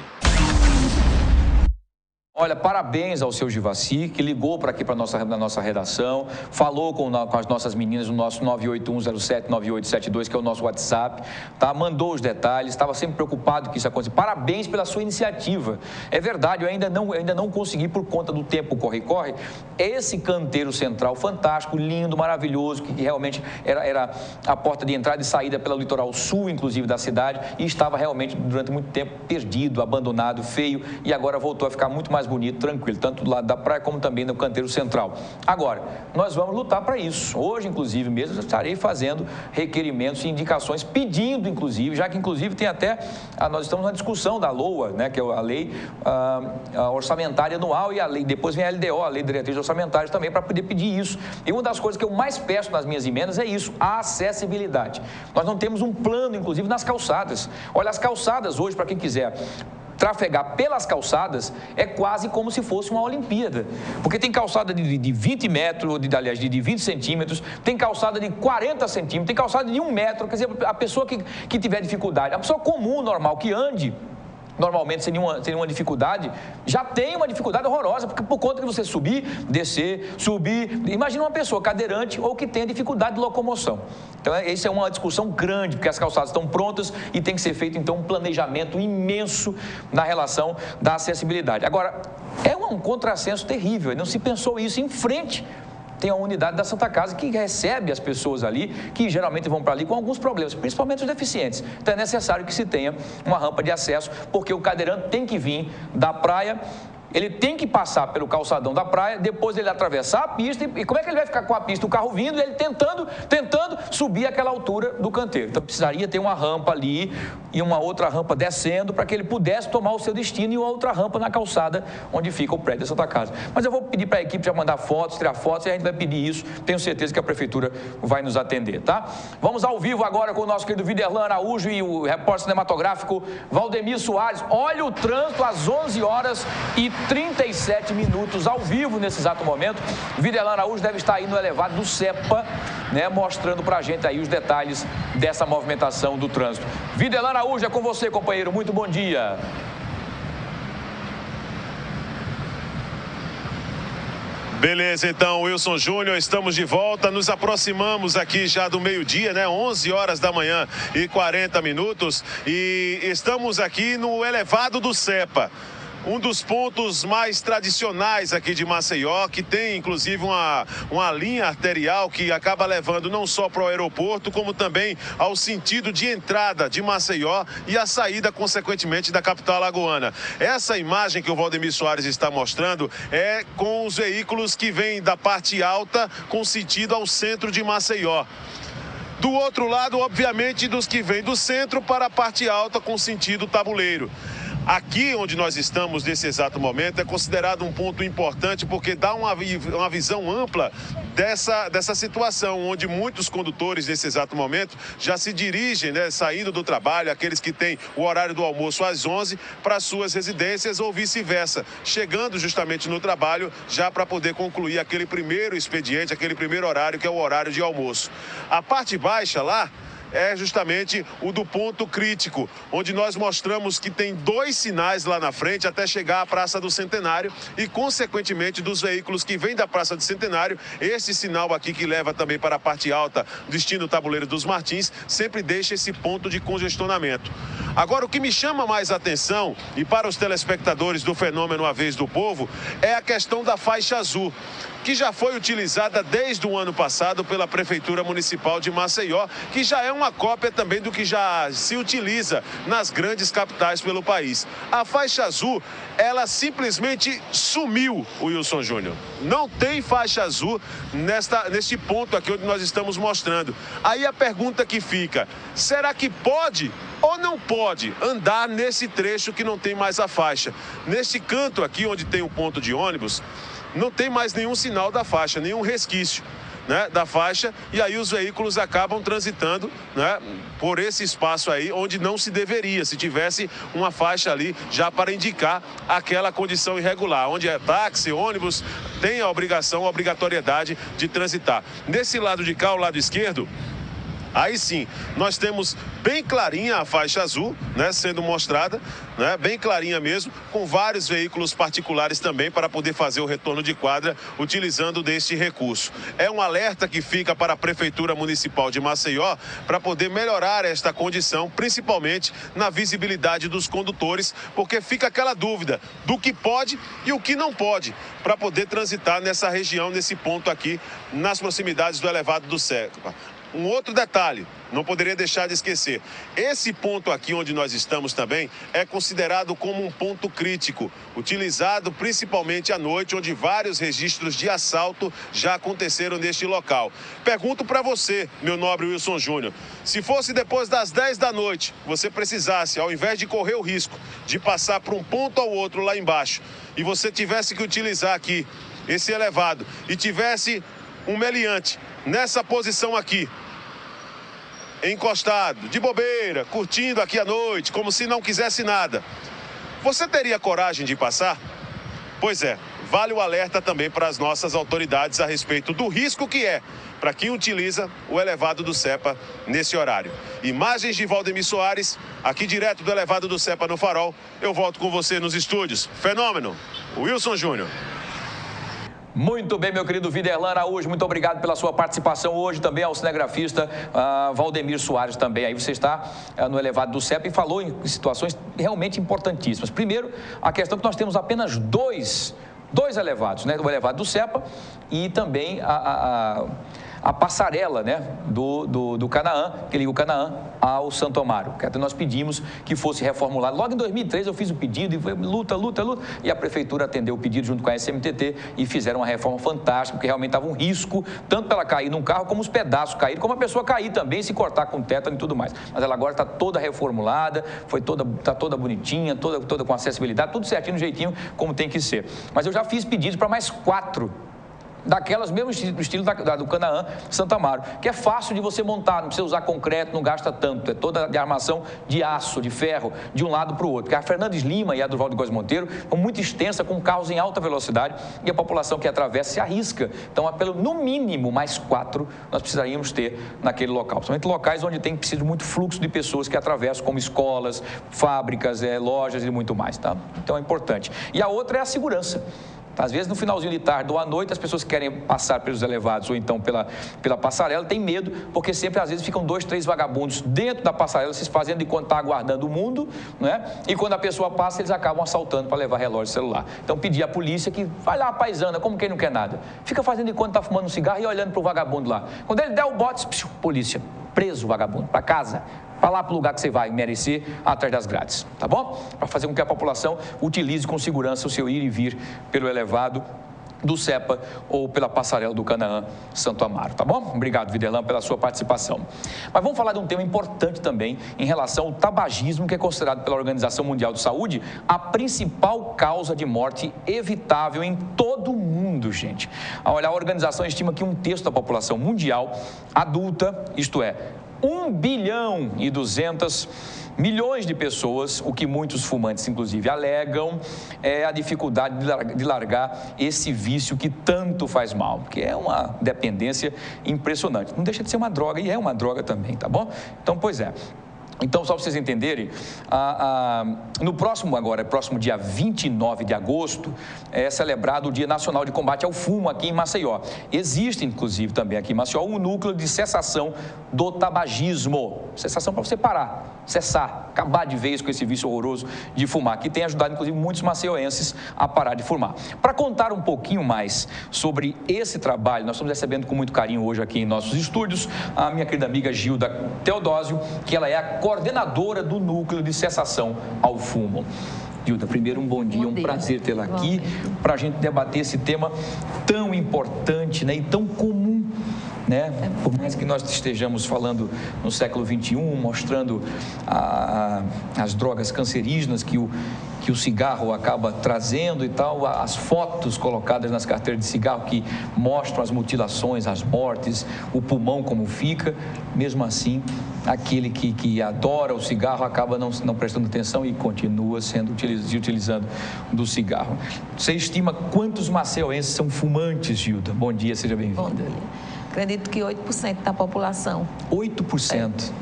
Olha, parabéns ao seu Givaci, que ligou para aqui para na nossa redação, falou com as nossas meninas no nosso 981079872, que é o nosso WhatsApp, tá? Mandou os detalhes, estava sempre preocupado que isso acontecesse. Parabéns pela sua iniciativa. É verdade, eu ainda não consegui, por conta do tempo corre-corre, esse canteiro central fantástico, lindo, maravilhoso, que realmente era a porta de entrada e saída pelo litoral sul, inclusive, da cidade, e estava realmente, durante muito tempo, perdido, abandonado, feio, e agora voltou a ficar muito mais bonito, tranquilo, tanto do lado da praia como também no canteiro central. Agora, nós vamos lutar para isso. Hoje, inclusive, mesmo, eu estarei fazendo requerimentos e indicações, pedindo, inclusive, já que, inclusive, tem até, nós estamos na discussão da LOA, né, que é a lei orçamentária anual, e a lei, depois vem a LDO, a lei de diretrizes orçamentárias também, para poder pedir isso. E uma das coisas que eu mais peço nas minhas emendas é isso, a acessibilidade. Nós não temos um plano, inclusive, nas calçadas. Olha, as calçadas hoje, para quem quiser trafegar pelas calçadas, é quase como se fosse uma Olimpíada, porque tem calçada de 20 metros, aliás, de 20 centímetros, tem calçada de 40 centímetros, tem calçada de 1 metro, quer dizer, a pessoa que tiver dificuldade, a pessoa comum, normal, que ande, normalmente sem nenhuma dificuldade, já tem uma dificuldade horrorosa, porque por conta de você subir, descer, subir, imagina uma pessoa cadeirante ou que tenha dificuldade de locomoção. Então, essa é uma discussão grande, porque as calçadas estão prontas e tem que ser feito, então, um planejamento imenso na relação da acessibilidade. Agora, é um contrassenso terrível, não se pensou isso em frente. Tem a unidade da Santa Casa que recebe as pessoas ali, que geralmente vão para ali com alguns problemas, principalmente os deficientes. Então é necessário que se tenha uma rampa de acesso, porque o cadeirante tem que vir da praia, ele tem que passar pelo calçadão da praia, depois ele atravessar a pista, e como é que ele vai ficar com a pista, o carro vindo, e ele tentando subir aquela altura do canteiro. Então precisaria ter uma rampa ali e uma outra rampa descendo para que ele pudesse tomar o seu destino, e uma outra rampa na calçada onde fica o prédio da Santa Casa. Mas eu vou pedir para a equipe já mandar fotos, tirar fotos, e a gente vai pedir isso. Tenho certeza que a Prefeitura vai nos atender, tá? Vamos ao vivo agora com o nosso querido Viderlan Araújo e o repórter cinematográfico Valdemir Soares. Olha o trânsito às 11h37 ao vivo nesse exato momento. Viderlan Araújo deve estar aí no elevado do CEPA, né, mostrando pra gente aí os detalhes dessa movimentação do trânsito. Viderlan Araújo, é com você, companheiro. Muito bom dia. Beleza, então, Wilson Júnior, estamos de volta, nos aproximamos aqui já do meio-dia, né, 11h40 e estamos aqui no elevado do CEPA. Um dos pontos mais tradicionais aqui de Maceió, que tem inclusive uma linha arterial que acaba levando não só para o aeroporto, como também ao sentido de entrada de Maceió e a saída, consequentemente, da capital alagoana. Essa imagem que o Valdemir Soares está mostrando é com os veículos que vêm da parte alta com sentido ao centro de Maceió. Do outro lado, obviamente, dos que vêm do centro para a parte alta com sentido tabuleiro. Aqui onde nós estamos nesse exato momento é considerado um ponto importante porque dá uma visão ampla dessa situação, onde muitos condutores nesse exato momento já se dirigem, né, saindo do trabalho, aqueles que têm o horário do almoço às 11 para suas residências ou vice-versa, chegando justamente no trabalho já para poder concluir aquele primeiro expediente, aquele primeiro horário que é o horário de almoço. A parte baixa lá é justamente o do ponto crítico, onde nós mostramos que tem 2 sinais lá na frente até chegar à Praça do Centenário e, consequentemente, dos veículos que vêm da Praça do Centenário, esse sinal aqui que leva também para a parte alta, destino Tabuleiro dos Martins, sempre deixa esse ponto de congestionamento. Agora, o que me chama mais atenção, e para os telespectadores do Fenômeno A Vez do Povo, é a questão da faixa azul, que já foi utilizada desde o ano passado pela Prefeitura Municipal de Maceió, que já é uma cópia também do que já se utiliza nas grandes capitais pelo país. A faixa azul, ela simplesmente sumiu, Wilson Júnior. Não tem faixa azul neste ponto aqui onde nós estamos mostrando. Aí a pergunta que fica, será que pode ou não pode andar nesse trecho que não tem mais a faixa? Neste canto aqui onde tem um ponto de ônibus, não tem mais nenhum sinal da faixa, nenhum resquício, né, da faixa, e aí os veículos acabam transitando, né, por esse espaço aí onde não se deveria, se tivesse uma faixa ali já para indicar aquela condição irregular, onde é táxi, ônibus, tem a obrigatoriedade de transitar. Nesse lado de cá, o lado esquerdo, aí sim, nós temos bem clarinha a faixa azul, né, sendo mostrada, né, bem clarinha mesmo, com vários veículos particulares também para poder fazer o retorno de quadra utilizando deste recurso. É um alerta que fica para a Prefeitura Municipal de Maceió para poder melhorar esta condição, principalmente na visibilidade dos condutores, porque fica aquela dúvida do que pode e o que não pode para poder transitar nessa região, nesse ponto aqui, nas proximidades do elevado do Cepa. Um outro detalhe, não poderia deixar de esquecer, esse ponto aqui onde nós estamos também é considerado como um ponto crítico, utilizado principalmente à noite, onde vários registros de assalto já aconteceram neste local. Pergunto para você, meu nobre Wilson Júnior, se fosse depois das 10 da noite, você precisasse, ao invés de correr o risco de passar por um ponto ao outro lá embaixo, e você tivesse que utilizar aqui esse elevado e tivesse um meliante nessa posição aqui, encostado, de bobeira, curtindo aqui à noite, como se não quisesse nada, você teria coragem de passar? Pois é, vale o alerta também para as nossas autoridades a respeito do risco que é para quem utiliza o elevado do Cepa nesse horário. Imagens de Valdemir Soares, aqui direto do elevado do Cepa no Farol. Eu volto com você nos estúdios. Fenômeno, Wilson Júnior. Muito bem, meu querido Viderlan Araújo, muito obrigado pela sua participação hoje, também ao cinegrafista Valdemir Soares também. Aí você está no elevado do Cepa e falou em situações realmente importantíssimas. Primeiro, a questão que nós temos apenas dois elevados, né? O elevado do Cepa e também a passarela, né, do Canaã, que liga o Canaã ao Santo Amaro, que até nós pedimos que fosse reformulado. Logo em 2003 eu fiz o pedido e foi luta, e a Prefeitura atendeu o pedido junto com a SMTT e fizeram uma reforma fantástica, porque realmente estava um risco, tanto para ela cair num carro, como os pedaços caírem, como a pessoa cair também, se cortar com tétano e tudo mais. Mas ela agora está toda reformulada, está toda bonitinha, toda com acessibilidade, tudo certinho, no jeitinho como tem que ser. Mas eu já fiz pedidos para mais 4 daquelas mesmo estilo do Canaã Santo Amaro, que é fácil de você montar, não precisa usar concreto, não gasta tanto, é toda de armação de aço, de ferro, de um lado para o outro. Porque a Fernandes Lima e a Durval de Góes Monteiro são muito extensa, com carros em alta velocidade, e a população que atravessa se arrisca. Então, no mínimo, mais 4 nós precisaríamos ter naquele local. Principalmente locais onde tem preciso muito fluxo de pessoas que atravessam, como escolas, fábricas, lojas e muito mais, tá? Então, é importante. E a outra é a segurança. Às vezes, no finalzinho de tarde ou à noite, as pessoas que querem passar pelos elevados ou então pela passarela têm medo, porque sempre, às vezes, ficam 2, 3 vagabundos dentro da passarela, se fazendo de conta está aguardando o mundo, né? E quando a pessoa passa, eles acabam assaltando para levar relógio e celular. Então, pedir à polícia que vai lá, paisana, como quem não quer nada. Fica fazendo de conta está fumando um cigarro e olhando para o vagabundo lá. Quando ele der o bote, polícia, preso o vagabundo, para casa. Para lá para o lugar que você vai merecer, atrás das grades, tá bom? Para fazer com que a população utilize com segurança o seu ir e vir pelo elevado do Cepa ou pela passarela do Canaã Santo Amaro, tá bom? Obrigado, Viderlan, pela sua participação. Mas vamos falar de um tema importante também em relação ao tabagismo, que é considerado pela Organização Mundial de Saúde a principal causa de morte evitável em todo o mundo, gente. Olha, a organização estima que 1/3 da população mundial adulta, isto é, 1,2 bilhão milhões de pessoas, o que muitos fumantes, inclusive, alegam, é a dificuldade de largar esse vício que tanto faz mal, que é uma dependência impressionante. Não deixa de ser uma droga e é uma droga também, tá bom? Então, pois é. Então, só para vocês entenderem, no próximo dia 29 de agosto, é celebrado o Dia Nacional de Combate ao Fumo aqui em Maceió. Existe, inclusive, também aqui em Maceió, um núcleo de cessação do tabagismo. Cessação para você parar, cessar, acabar de vez com esse vício horroroso de fumar, que tem ajudado, inclusive, muitos maceioenses a parar de fumar. Para contar um pouquinho mais sobre esse trabalho, nós estamos recebendo com muito carinho hoje aqui em nossos estúdios a minha querida amiga Gilda Teodósio, que ela é a coordenadora do Núcleo de Cessação ao Fumo. Gilda, primeiro um bom dia, um prazer tê-la aqui para a gente debater esse tema tão importante, né, e tão comum, né? Por mais que nós estejamos falando no século XXI, mostrando as drogas cancerígenas que o cigarro acaba trazendo e tal, as fotos colocadas nas carteiras de cigarro que mostram as mutilações, as mortes, o pulmão como fica, mesmo assim, aquele que adora o cigarro acaba não prestando atenção e continua utilizando do cigarro. Você estima quantos maceioenses são fumantes, Gilda? Bom dia, seja bem-vinda. Bom dia. Acredito que 8% da população. 8%?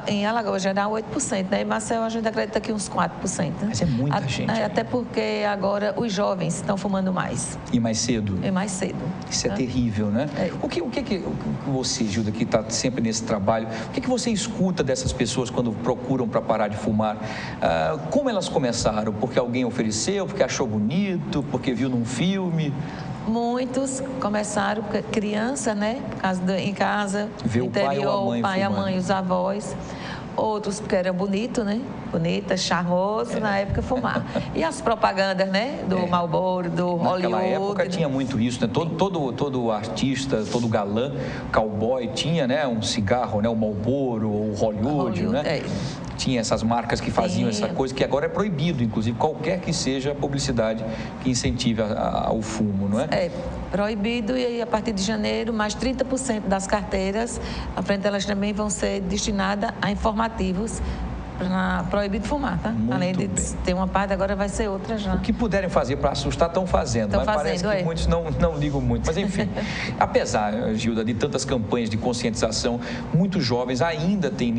Em Alagoas já dá 8%, né? Em Maceió a gente acredita que uns 4%. Mas é muita gente. Até porque agora os jovens estão fumando mais. E mais cedo? E mais cedo. Isso é terrível, né? É. O que você, Gilda, que está sempre nesse trabalho, o que você escuta dessas pessoas quando procuram para parar de fumar? Como elas começaram? Porque alguém ofereceu, porque achou bonito, porque viu num filme? Muitos começaram, criança, né? Em casa, no interior, o pai, a mãe, os avós. Outros porque era bonito, né? Bonita, charmoso, na época fumar. E as propagandas, né? Do Marlboro, do Hollywood. Naquela época tinha muito isso, né? Todo artista, todo galã, cowboy tinha, né? Um cigarro, né? O Marlboro ou o Hollywood, né? Tinha essas marcas que faziam essa coisa, que agora é proibido, inclusive, qualquer que seja a publicidade que incentive ao fumo, não é? É proibido e a partir de janeiro, mais 30% das carteiras, à frente elas também vão ser destinadas a informativos proibido fumar, tá? Muito Além de ter uma parte, agora vai ser outra já. O que puderem fazer para assustar, estão fazendo. Mas parece que muitos não ligam muito. Mas, enfim, apesar, Gilda, de tantas campanhas de conscientização, muitos jovens ainda têm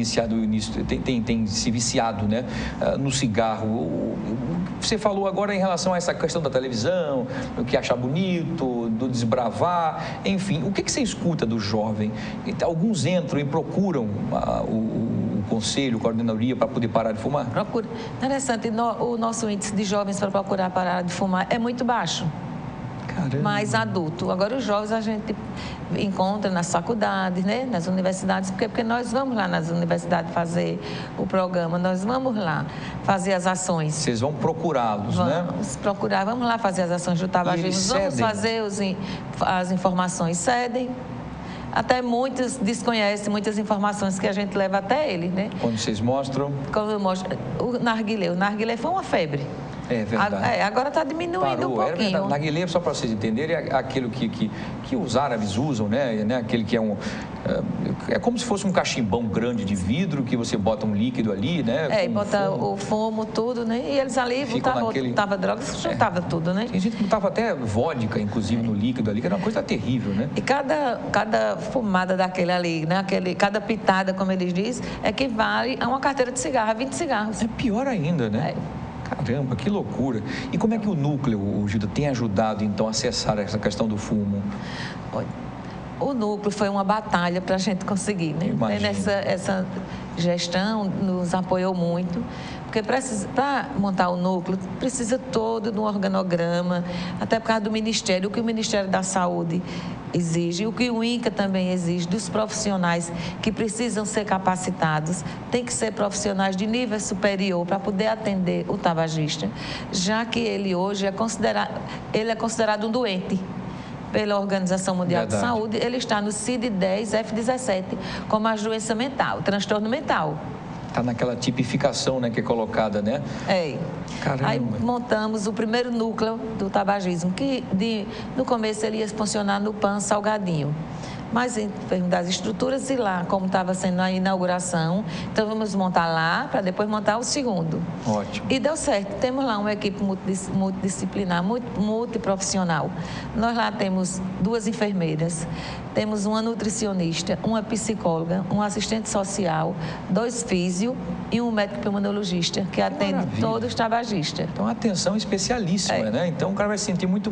têm se viciado, né, no cigarro. Você falou agora em relação a essa questão da televisão, do que achar bonito, do desbravar, enfim. O que você escuta do jovem? Alguns entram e procuram o conselho, a coordenadoria para poder parar de fumar? Procura. Interessante, o nosso índice de jovens para procurar parar de fumar é muito baixo. Caramba. Mais adulto. Agora os jovens a gente encontra nas faculdades, né? Nas universidades, porque nós vamos lá nas universidades fazer o programa, nós vamos lá fazer as ações. Vocês vão procurá-los, né? Vamos procurar, vamos lá fazer as ações do tabagismo, vamos fazer as informações, cedem. Até muitos desconhecem muitas informações que a gente leva até ele, né? Quando vocês mostram? Quando eu mostro o narguilé foi uma febre. É verdade. Agora está diminuindo um pouquinho. Narguilé, só para vocês entenderem, é aquilo que os árabes usam, né? Aquele que é como se fosse um cachimbão grande de vidro, que você bota um líquido ali, né? E bota o fumo, tudo, né? E eles ali botavam drogas, juntava tudo, né? Tem gente que botava até vodka, inclusive, no líquido ali, que era uma coisa terrível, né? E cada fumada daquele ali, né? Cada pitada, como eles dizem, equivale a uma carteira de cigarro, a 20 cigarros. É pior ainda, né? Caramba, que loucura. E como é que o núcleo, Gilda, tem ajudado, então, a cessar essa questão do fumo? Olha, o núcleo foi uma batalha para a gente conseguir, né? Essa gestão nos apoiou muito, porque para montar o núcleo precisa todo de um organograma, até por causa do Ministério, o que o Ministério da Saúde exige, o que o INCA também exige, dos profissionais que precisam ser capacitados, tem que ser profissionais de nível superior para poder atender o tabagista, já que ele hoje é considerado um doente. Pela Organização Mundial de Saúde, ele está no CID-10, F17, como a doença mental, transtorno mental. Está naquela tipificação, né, que é colocada, né? Caramba. Aí montamos o primeiro núcleo do tabagismo, que no começo ele ia funcionar no PAN Salgadinho. mas em termos das estruturas, e lá, como estava sendo a inauguração, então vamos montar lá para depois montar o segundo. Ótimo. E deu certo. Temos lá uma equipe multidisciplinar, multiprofissional. Nós lá temos 2 enfermeiras, temos uma nutricionista, uma psicóloga, um assistente social, 2 físio e um médico pulmonologista que atende todos os tabagistas. Então, atenção especialíssima, né? Então, o cara vai se sentir muito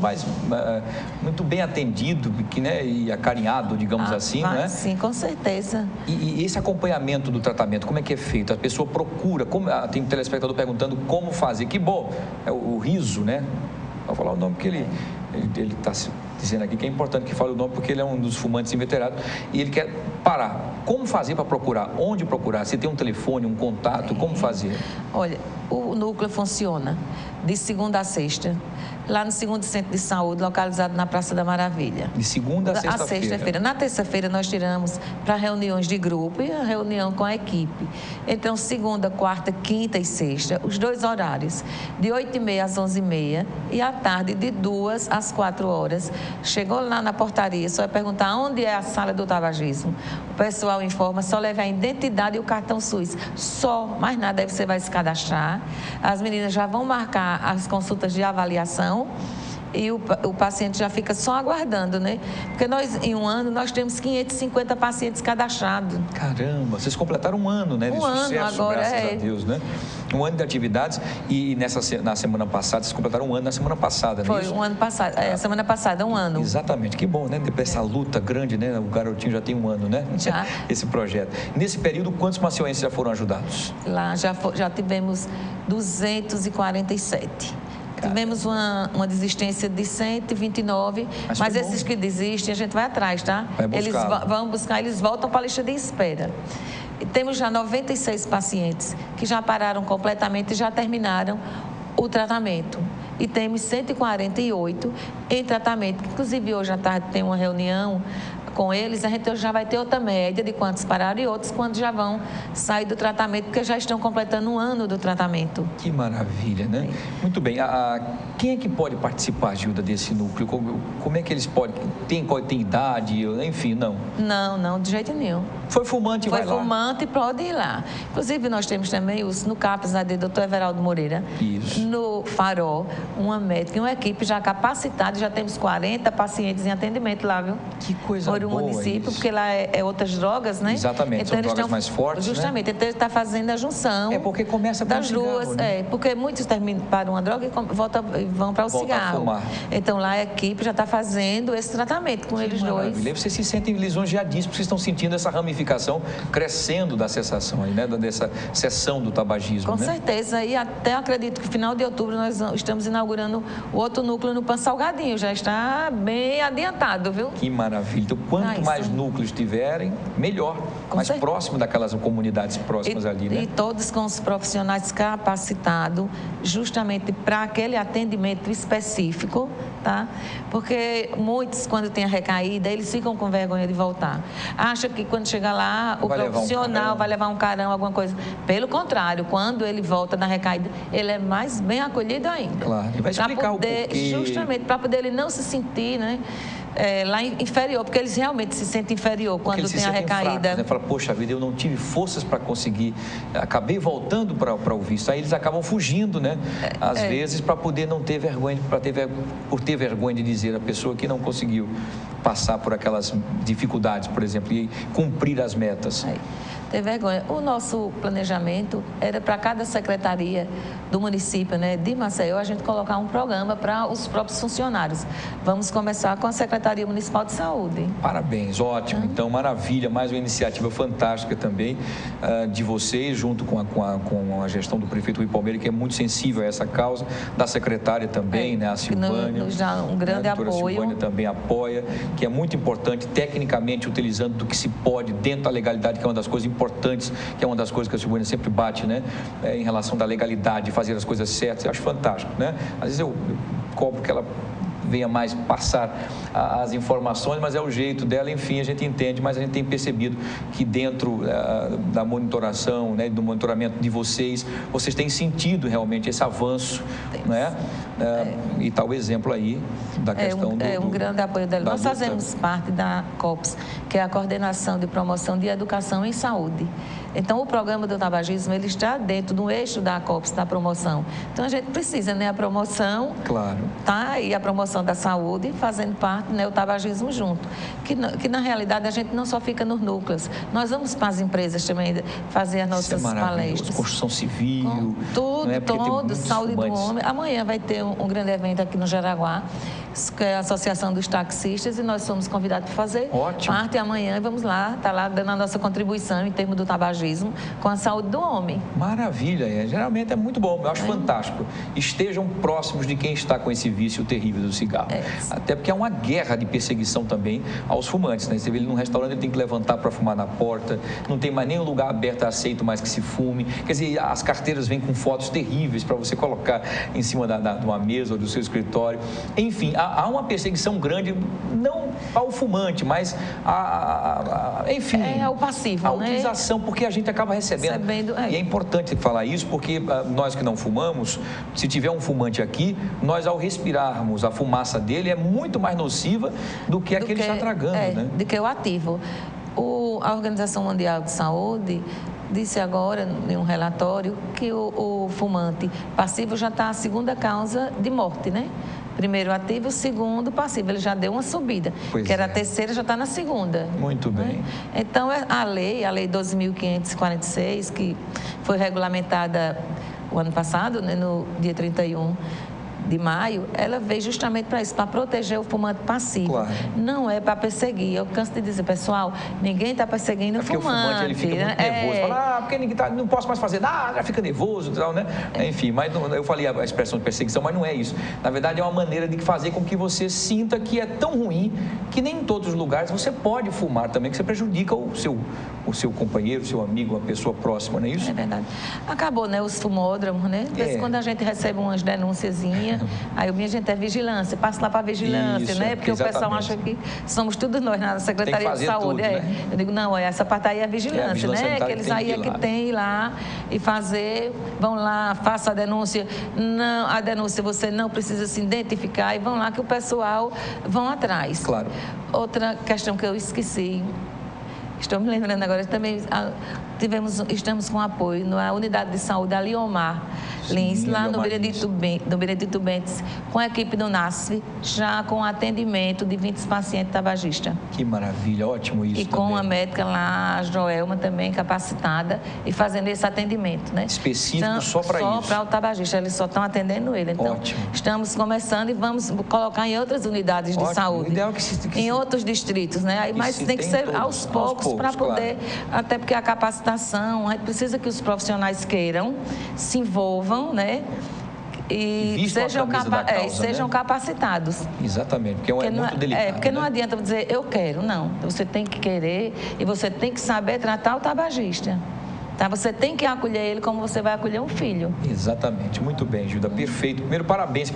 bem atendido, né? E acarinhado, digamos assim, né? Sim, com certeza. E esse acompanhamento do tratamento, como é que é feito? A pessoa procura, tem um telespectador perguntando como fazer. Que bom, é o riso, né? Vou falar o nome porque ele está dizendo aqui que é importante que fale o nome porque ele é um dos fumantes inveterados e ele quer parar. Como fazer para procurar? Onde procurar? Se tem um telefone, um contato, como fazer? Olha, o núcleo funciona de segunda a sexta, lá no 2º Centro de Saúde, localizado na Praça da Maravilha. De segunda a sexta-feira? Sexta-feira. Na terça-feira nós tiramos para reuniões de grupo e a reunião com a equipe. Então, segunda, quarta, quinta e sexta, os 2 horários, de 8h30 às 11h30 e à tarde, de 2 às 4 horas. Chegou lá na portaria, só vai perguntar onde é a sala do tabagismo. O pessoal informa, só leva a identidade e o cartão SUS. Só, mais nada, aí você vai se cadastrar. As meninas já vão marcar as consultas de avaliação e o paciente já fica só aguardando, né? Porque nós, em um ano, nós temos 550 pacientes cadastrados. Caramba, vocês completaram um ano, né? De sucesso, agora, graças a Deus, né? Um ano de atividades e na semana passada, vocês completaram um ano na semana passada, não é isso? Foi, um ano passado, semana passada, um ano. Exatamente, que bom, né? Depois dessa luta grande, né? O garotinho já tem um ano, né? Já. Esse projeto. Nesse período, quantos maceienses já foram ajudados? Lá já tivemos 247. Tivemos uma desistência de 129, mas esses que desistem, a gente vai atrás, tá? Eles vão buscar, eles voltam para a lista de espera. E temos já 96 pacientes que já pararam completamente e já terminaram o tratamento. E temos 148 em tratamento. Inclusive, hoje à tarde tem uma reunião com eles, a gente já vai ter outra média de quantos pararam e outros quando já vão sair do tratamento, porque já estão completando um ano do tratamento. Que maravilha, né? Muito bem. Quem é que pode participar, Gilda, desse núcleo? Como é que eles podem? Tem idade? Enfim, não? Não, de jeito nenhum. Foi fumante, vai lá. Foi fumante, pode ir lá. Inclusive, nós temos também no CAPS, Dr. Everaldo Moreira. Isso. No Farol, uma médica e uma equipe já capacitada, já temos 40 pacientes em atendimento lá, viu? Que coisa boa. O município, porque lá é outras drogas, né? Exatamente, então, são drogas mais fortes, justamente, então ele está fazendo a junção. É porque começa com das duas, né? Porque muitos param uma droga e vão para o cigarro. A fumar. Então lá a equipe já está fazendo esse tratamento com eles dois. E vocês se sentem lisonjeadíssimos, porque vocês estão sentindo essa ramificação crescendo da cessação aí, né? Dessa cessão do tabagismo. Com certeza, e até acredito que no final de outubro nós estamos inaugurando o outro núcleo no Pan Salgadinho, já está bem adiantado, viu? Que maravilha. Então, quanto mais núcleos tiverem, melhor. Mais próximo daquelas comunidades próximas ali, né? E todos com os profissionais capacitados, justamente para aquele atendimento específico, tá? Porque muitos, quando tem a recaída, eles ficam com vergonha de voltar. Acham que quando chegar lá, o profissional vai levar um carão, alguma coisa. Pelo contrário, quando ele volta da recaída, ele é mais bem acolhido ainda. Claro, e vai explicar o porquê. Justamente, para poder ele não se sentir, né? Lá inferior, porque eles realmente se sentem inferior quando tem a recaída. Fracos, né? Fala, poxa vida, eu não tive forças para conseguir, acabei voltando para o vício. Aí eles acabam fugindo, né? Às vezes, para poder não ter vergonha, por ter vergonha de dizer a pessoa que não conseguiu passar por aquelas dificuldades, por exemplo, e cumprir as metas. Ter vergonha. O nosso planejamento era para cada secretaria do município, né, de Maceió, a gente colocar um programa para os próprios funcionários. Vamos começar com a Secretaria Municipal de Saúde. Parabéns, ótimo. Então, maravilha, mais uma iniciativa fantástica também de vocês, junto com a gestão do prefeito Rui Palmeira, que é muito sensível a essa causa, da secretária também, né, a Silvânia. Nos dá um grande apoio. A Silvânia também apoia, que é muito importante, tecnicamente, utilizando do que se pode, dentro da legalidade, que é uma das coisas importantes, que é uma das coisas que a Silvânia sempre bate, né, em relação da legalidade, de fazer as coisas certas. Eu acho fantástico, né? Às vezes eu cobro que ela venha mais passar as informações, mas é o jeito dela, enfim, a gente entende, mas a gente tem percebido que dentro da monitoração, né, do monitoramento de vocês têm sentido realmente esse avanço, né? E tal exemplo aí da questão um grande apoio dela. Nós fazemos parte da COPS, que é a Coordenação de Promoção de Educação em Saúde. Então, o programa do tabagismo, ele está dentro do eixo da COPS, da promoção. Então, a gente precisa, né, a promoção, claro, tá? E a promoção da saúde, fazendo parte, né, o tabagismo junto. Que na realidade, a gente não só fica nos núcleos. Nós vamos para as empresas também fazer as nossas palestras. Construção civil. Tudo, saúde do homem. Amanhã vai ter um grande evento aqui no Jaraguá, que é a Associação dos Taxistas, e nós somos convidados para fazer parte amanhã, e vamos lá, tá lá dando a nossa contribuição em termos do tabagismo com a saúde do homem. Maravilha, geralmente é muito bom, eu acho fantástico. Estejam próximos de quem está com esse vício terrível do cigarro. Até porque é uma guerra de perseguição também aos fumantes, né? Você vê ele num restaurante, ele tem que levantar para fumar na porta, não tem mais nenhum lugar aberto aceito mais que se fume. Quer dizer, as carteiras vêm com fotos terríveis para você colocar em cima de uma mesa ou do seu escritório. Enfim, há uma perseguição grande, não ao fumante, mas enfim... ao passivo, a utilização, porque a gente acaba recebendo. E é importante falar isso, porque nós que não fumamos, se tiver um fumante aqui, nós ao respirarmos a fumaça dele é muito mais nociva do que a que ele está tragando, né? Do que o ativo. A Organização Mundial de Saúde disse agora, em um relatório, que o fumante passivo já está a segunda causa de morte, né? Primeiro ativo, segundo passivo. Ele já deu uma subida. Que era a terceira, já está na segunda. Muito bem. Então, a lei 12.546, que foi regulamentada o ano passado, né, no dia 31 de maio, ela veio justamente para isso, para proteger o fumante passivo. Claro. Não é para perseguir. Eu canso de dizer, pessoal, ninguém está perseguindo o fumante. Porque o fumante, ele fica muito nervoso. Fala, porque ninguém não posso mais fazer nada, já fica nervoso e tal, né? Enfim, mas eu falei a expressão de perseguição, mas não é isso. Na verdade, é uma maneira de fazer com que você sinta que é tão ruim que nem em todos os lugares você pode fumar também, que você prejudica o seu companheiro, o seu amigo, a pessoa próxima, não é isso? É verdade. Acabou, né, os fumódromos, né? De vez em quando a gente recebe umas denúnciazinhas, aí a gente é vigilância, passa lá para vigilância, né? Porque o pessoal acha que somos todos nós na Secretaria de Saúde. Tudo, né? Eu digo, não, essa parte aí é vigilância, né? Que eles aí que tem que ir lá e fazer, vão lá, faça a denúncia. Não, a denúncia você não precisa se identificar e vão lá que o pessoal vão atrás. Claro. Outra questão que eu esqueci, estou me lembrando agora, também estamos com apoio na unidade de saúde Aliomar Lins, lá no Benedito Bentes, com a equipe do NASF, já com atendimento de 20 pacientes tabagistas. Que maravilha, ótimo isso. E com a médica lá, a Joelma, também capacitada, e fazendo esse atendimento, né? Específico então, só para isso? Só para o tabagista, eles só estão atendendo ele. Então, ótimo. Estamos começando e vamos colocar em outras unidades de saúde. Em outros distritos, né? Aí, mas tem que ser aos poucos para poder, claro. Até porque a capacitação, a gente precisa que os profissionais queiram, se envolvam, né? E sejam capacitados. Exatamente, porque é muito delicado. Porque não adianta dizer, eu quero, não. Você tem que querer e você tem que saber tratar o tabagista. Tá? Você tem que acolher ele como você vai acolher um filho. Exatamente, muito bem, Gilda, perfeito. Primeiro, parabéns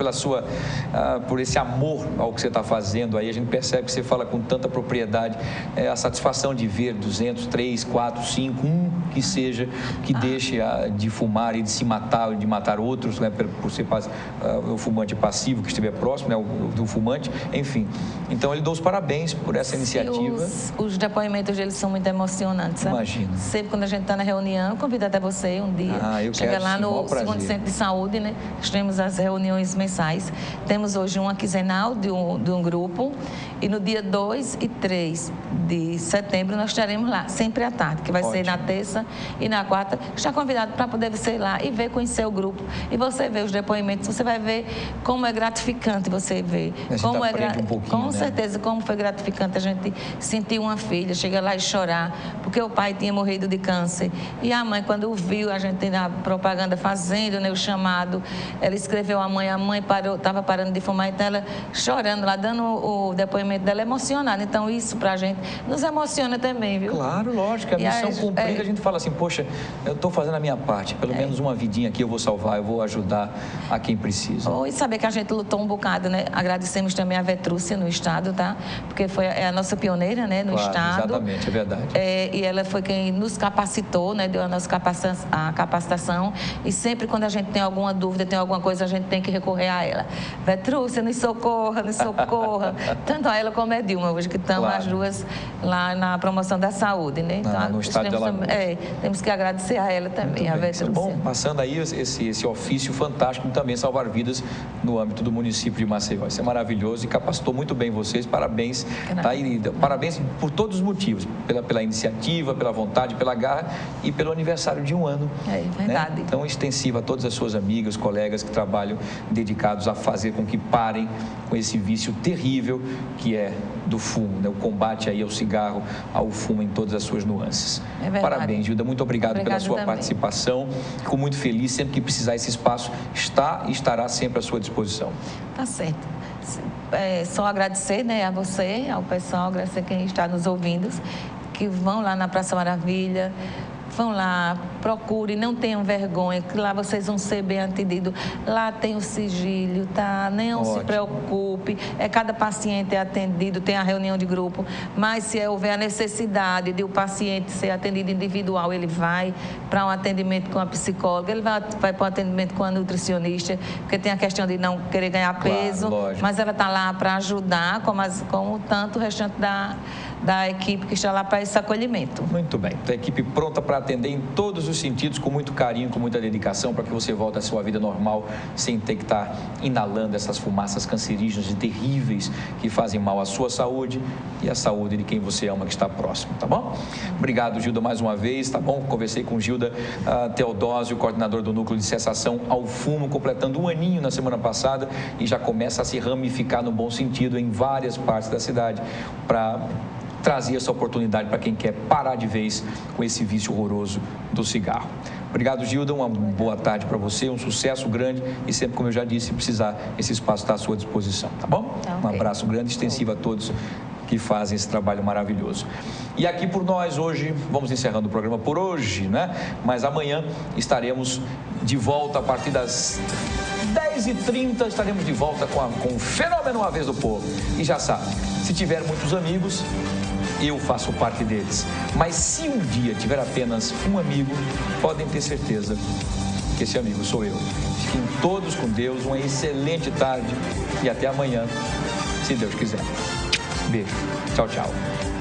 por esse amor ao que você está fazendo aí. A gente percebe que você fala com tanta propriedade, a satisfação de ver 200, 3, 4, 5, que seja, que deixe de fumar e de se matar, de matar outros, né, por ser o fumante passivo que estiver próximo, né, do fumante, enfim. Então, ele dá os parabéns por essa iniciativa. Os depoimentos deles são muito emocionantes, sabe? Imagina. Sempre quando a gente está na reunião, eu convido até você um dia. Chega lá no segundo centro de saúde, né? Nós temos as reuniões mensais. Temos hoje uma quinzenal de um grupo. E no dia 2 e 3 de setembro nós estaremos lá, sempre à tarde, que vai ser na terça e na quarta. Está convidado para poder você ir lá e ver, conhecer o grupo. E você ver os depoimentos, você vai ver como é gratificante você ver. Como com certeza, como foi gratificante a gente sentir uma filha, chegar lá e chorar, porque o pai tinha morrido de câncer. E a mãe, quando viu a gente na propaganda fazendo, né, o chamado, ela escreveu a mãe estava parando de fumar, então ela chorando lá, dando o depoimento dela emocionada. Então isso pra gente nos emociona também, viu? Claro, lógico, a missão cumprida, a gente fala assim, poxa, eu estou fazendo a minha parte, pelo menos uma vidinha aqui eu vou salvar, eu vou ajudar a quem precisa. E saber que a gente lutou um bocado, né? Agradecemos também a Vetrúcia no estado, tá? Porque é a nossa pioneira, né, no estado. Exatamente, é verdade. E ela foi quem nos capacitou, né, deu a nossa capacitação, e sempre quando a gente tem alguma dúvida, tem alguma coisa, a gente tem que recorrer a ela. Vetrúcia, nos socorra, nos socorra. Tanto a ela como a Dilma, hoje que estão as duas lá na promoção da saúde, né? Então, no estado de Alagoas. Temos que agradecer a ela também, a Vetrúcia. Bom, passando aí esse ofício fantástico de também salvar vidas no âmbito do município de Maceió. Isso é maravilhoso e capacitou muito bem vocês. Parabéns, tá? E parabéns por todos os motivos, pela iniciativa, pela vontade, pela garra e pelo aniversário de 1 ano. É verdade. Né? Então, extensiva a todas as suas amigas, colegas que trabalham dedicados a fazer com que parem com esse vício terrível que é do fumo, né? O combate aí ao cigarro, ao fumo em todas as suas nuances. É verdade. Parabéns, Gilda, muito obrigado pela sua participação. Fico muito feliz, sempre que precisar, esse espaço está e estará sempre à sua disposição. Tá certo. Só agradecer, né, a você, ao pessoal, agradecer quem está nos ouvindo, que vão lá na Praça Maravilha, vão lá, procurem, não tenham vergonha, que lá vocês vão ser bem atendidos. Lá tem o sigilo, tá? Não se preocupe. Cada paciente é atendido, tem a reunião de grupo, mas se houver a necessidade de o paciente ser atendido individual, ele vai para um atendimento com a psicóloga, ele vai para um atendimento com a nutricionista, porque tem a questão de não querer ganhar peso, mas ela está lá para ajudar, como tanto o restante da equipe que está lá para esse acolhimento. Muito bem. A equipe pronta para atender em todos os sentidos, com muito carinho, com muita dedicação, para que você volte à sua vida normal, sem ter que estar inalando essas fumaças cancerígenas e terríveis que fazem mal à sua saúde e à saúde de quem você ama que está próximo, tá bom? Obrigado, Gilda, mais uma vez, tá bom? Conversei com Gilda Teodósio, coordenador do Núcleo de Cessação ao Fumo, completando 1 aninho na semana passada e já começa a se ramificar no bom sentido em várias partes da cidade para trazer essa oportunidade para quem quer parar de vez com esse vício horroroso do cigarro. Obrigado, Gilda, uma boa tarde para você, um sucesso grande e sempre, como eu já disse, se precisar, esse espaço está à sua disposição, tá bom? Um abraço grande, extensivo a todos que fazem esse trabalho maravilhoso. E aqui por nós hoje, vamos encerrando o programa por hoje, né? Mas amanhã estaremos de volta a partir das 10h30, estaremos de volta com o Fenômeno A Vez do Povo. E já sabe, se tiver muitos amigos, eu faço parte deles. Mas se um dia tiver apenas um amigo, podem ter certeza que esse amigo sou eu. Fiquem todos com Deus, uma excelente tarde e até amanhã, se Deus quiser. Beijo. Tchau, tchau.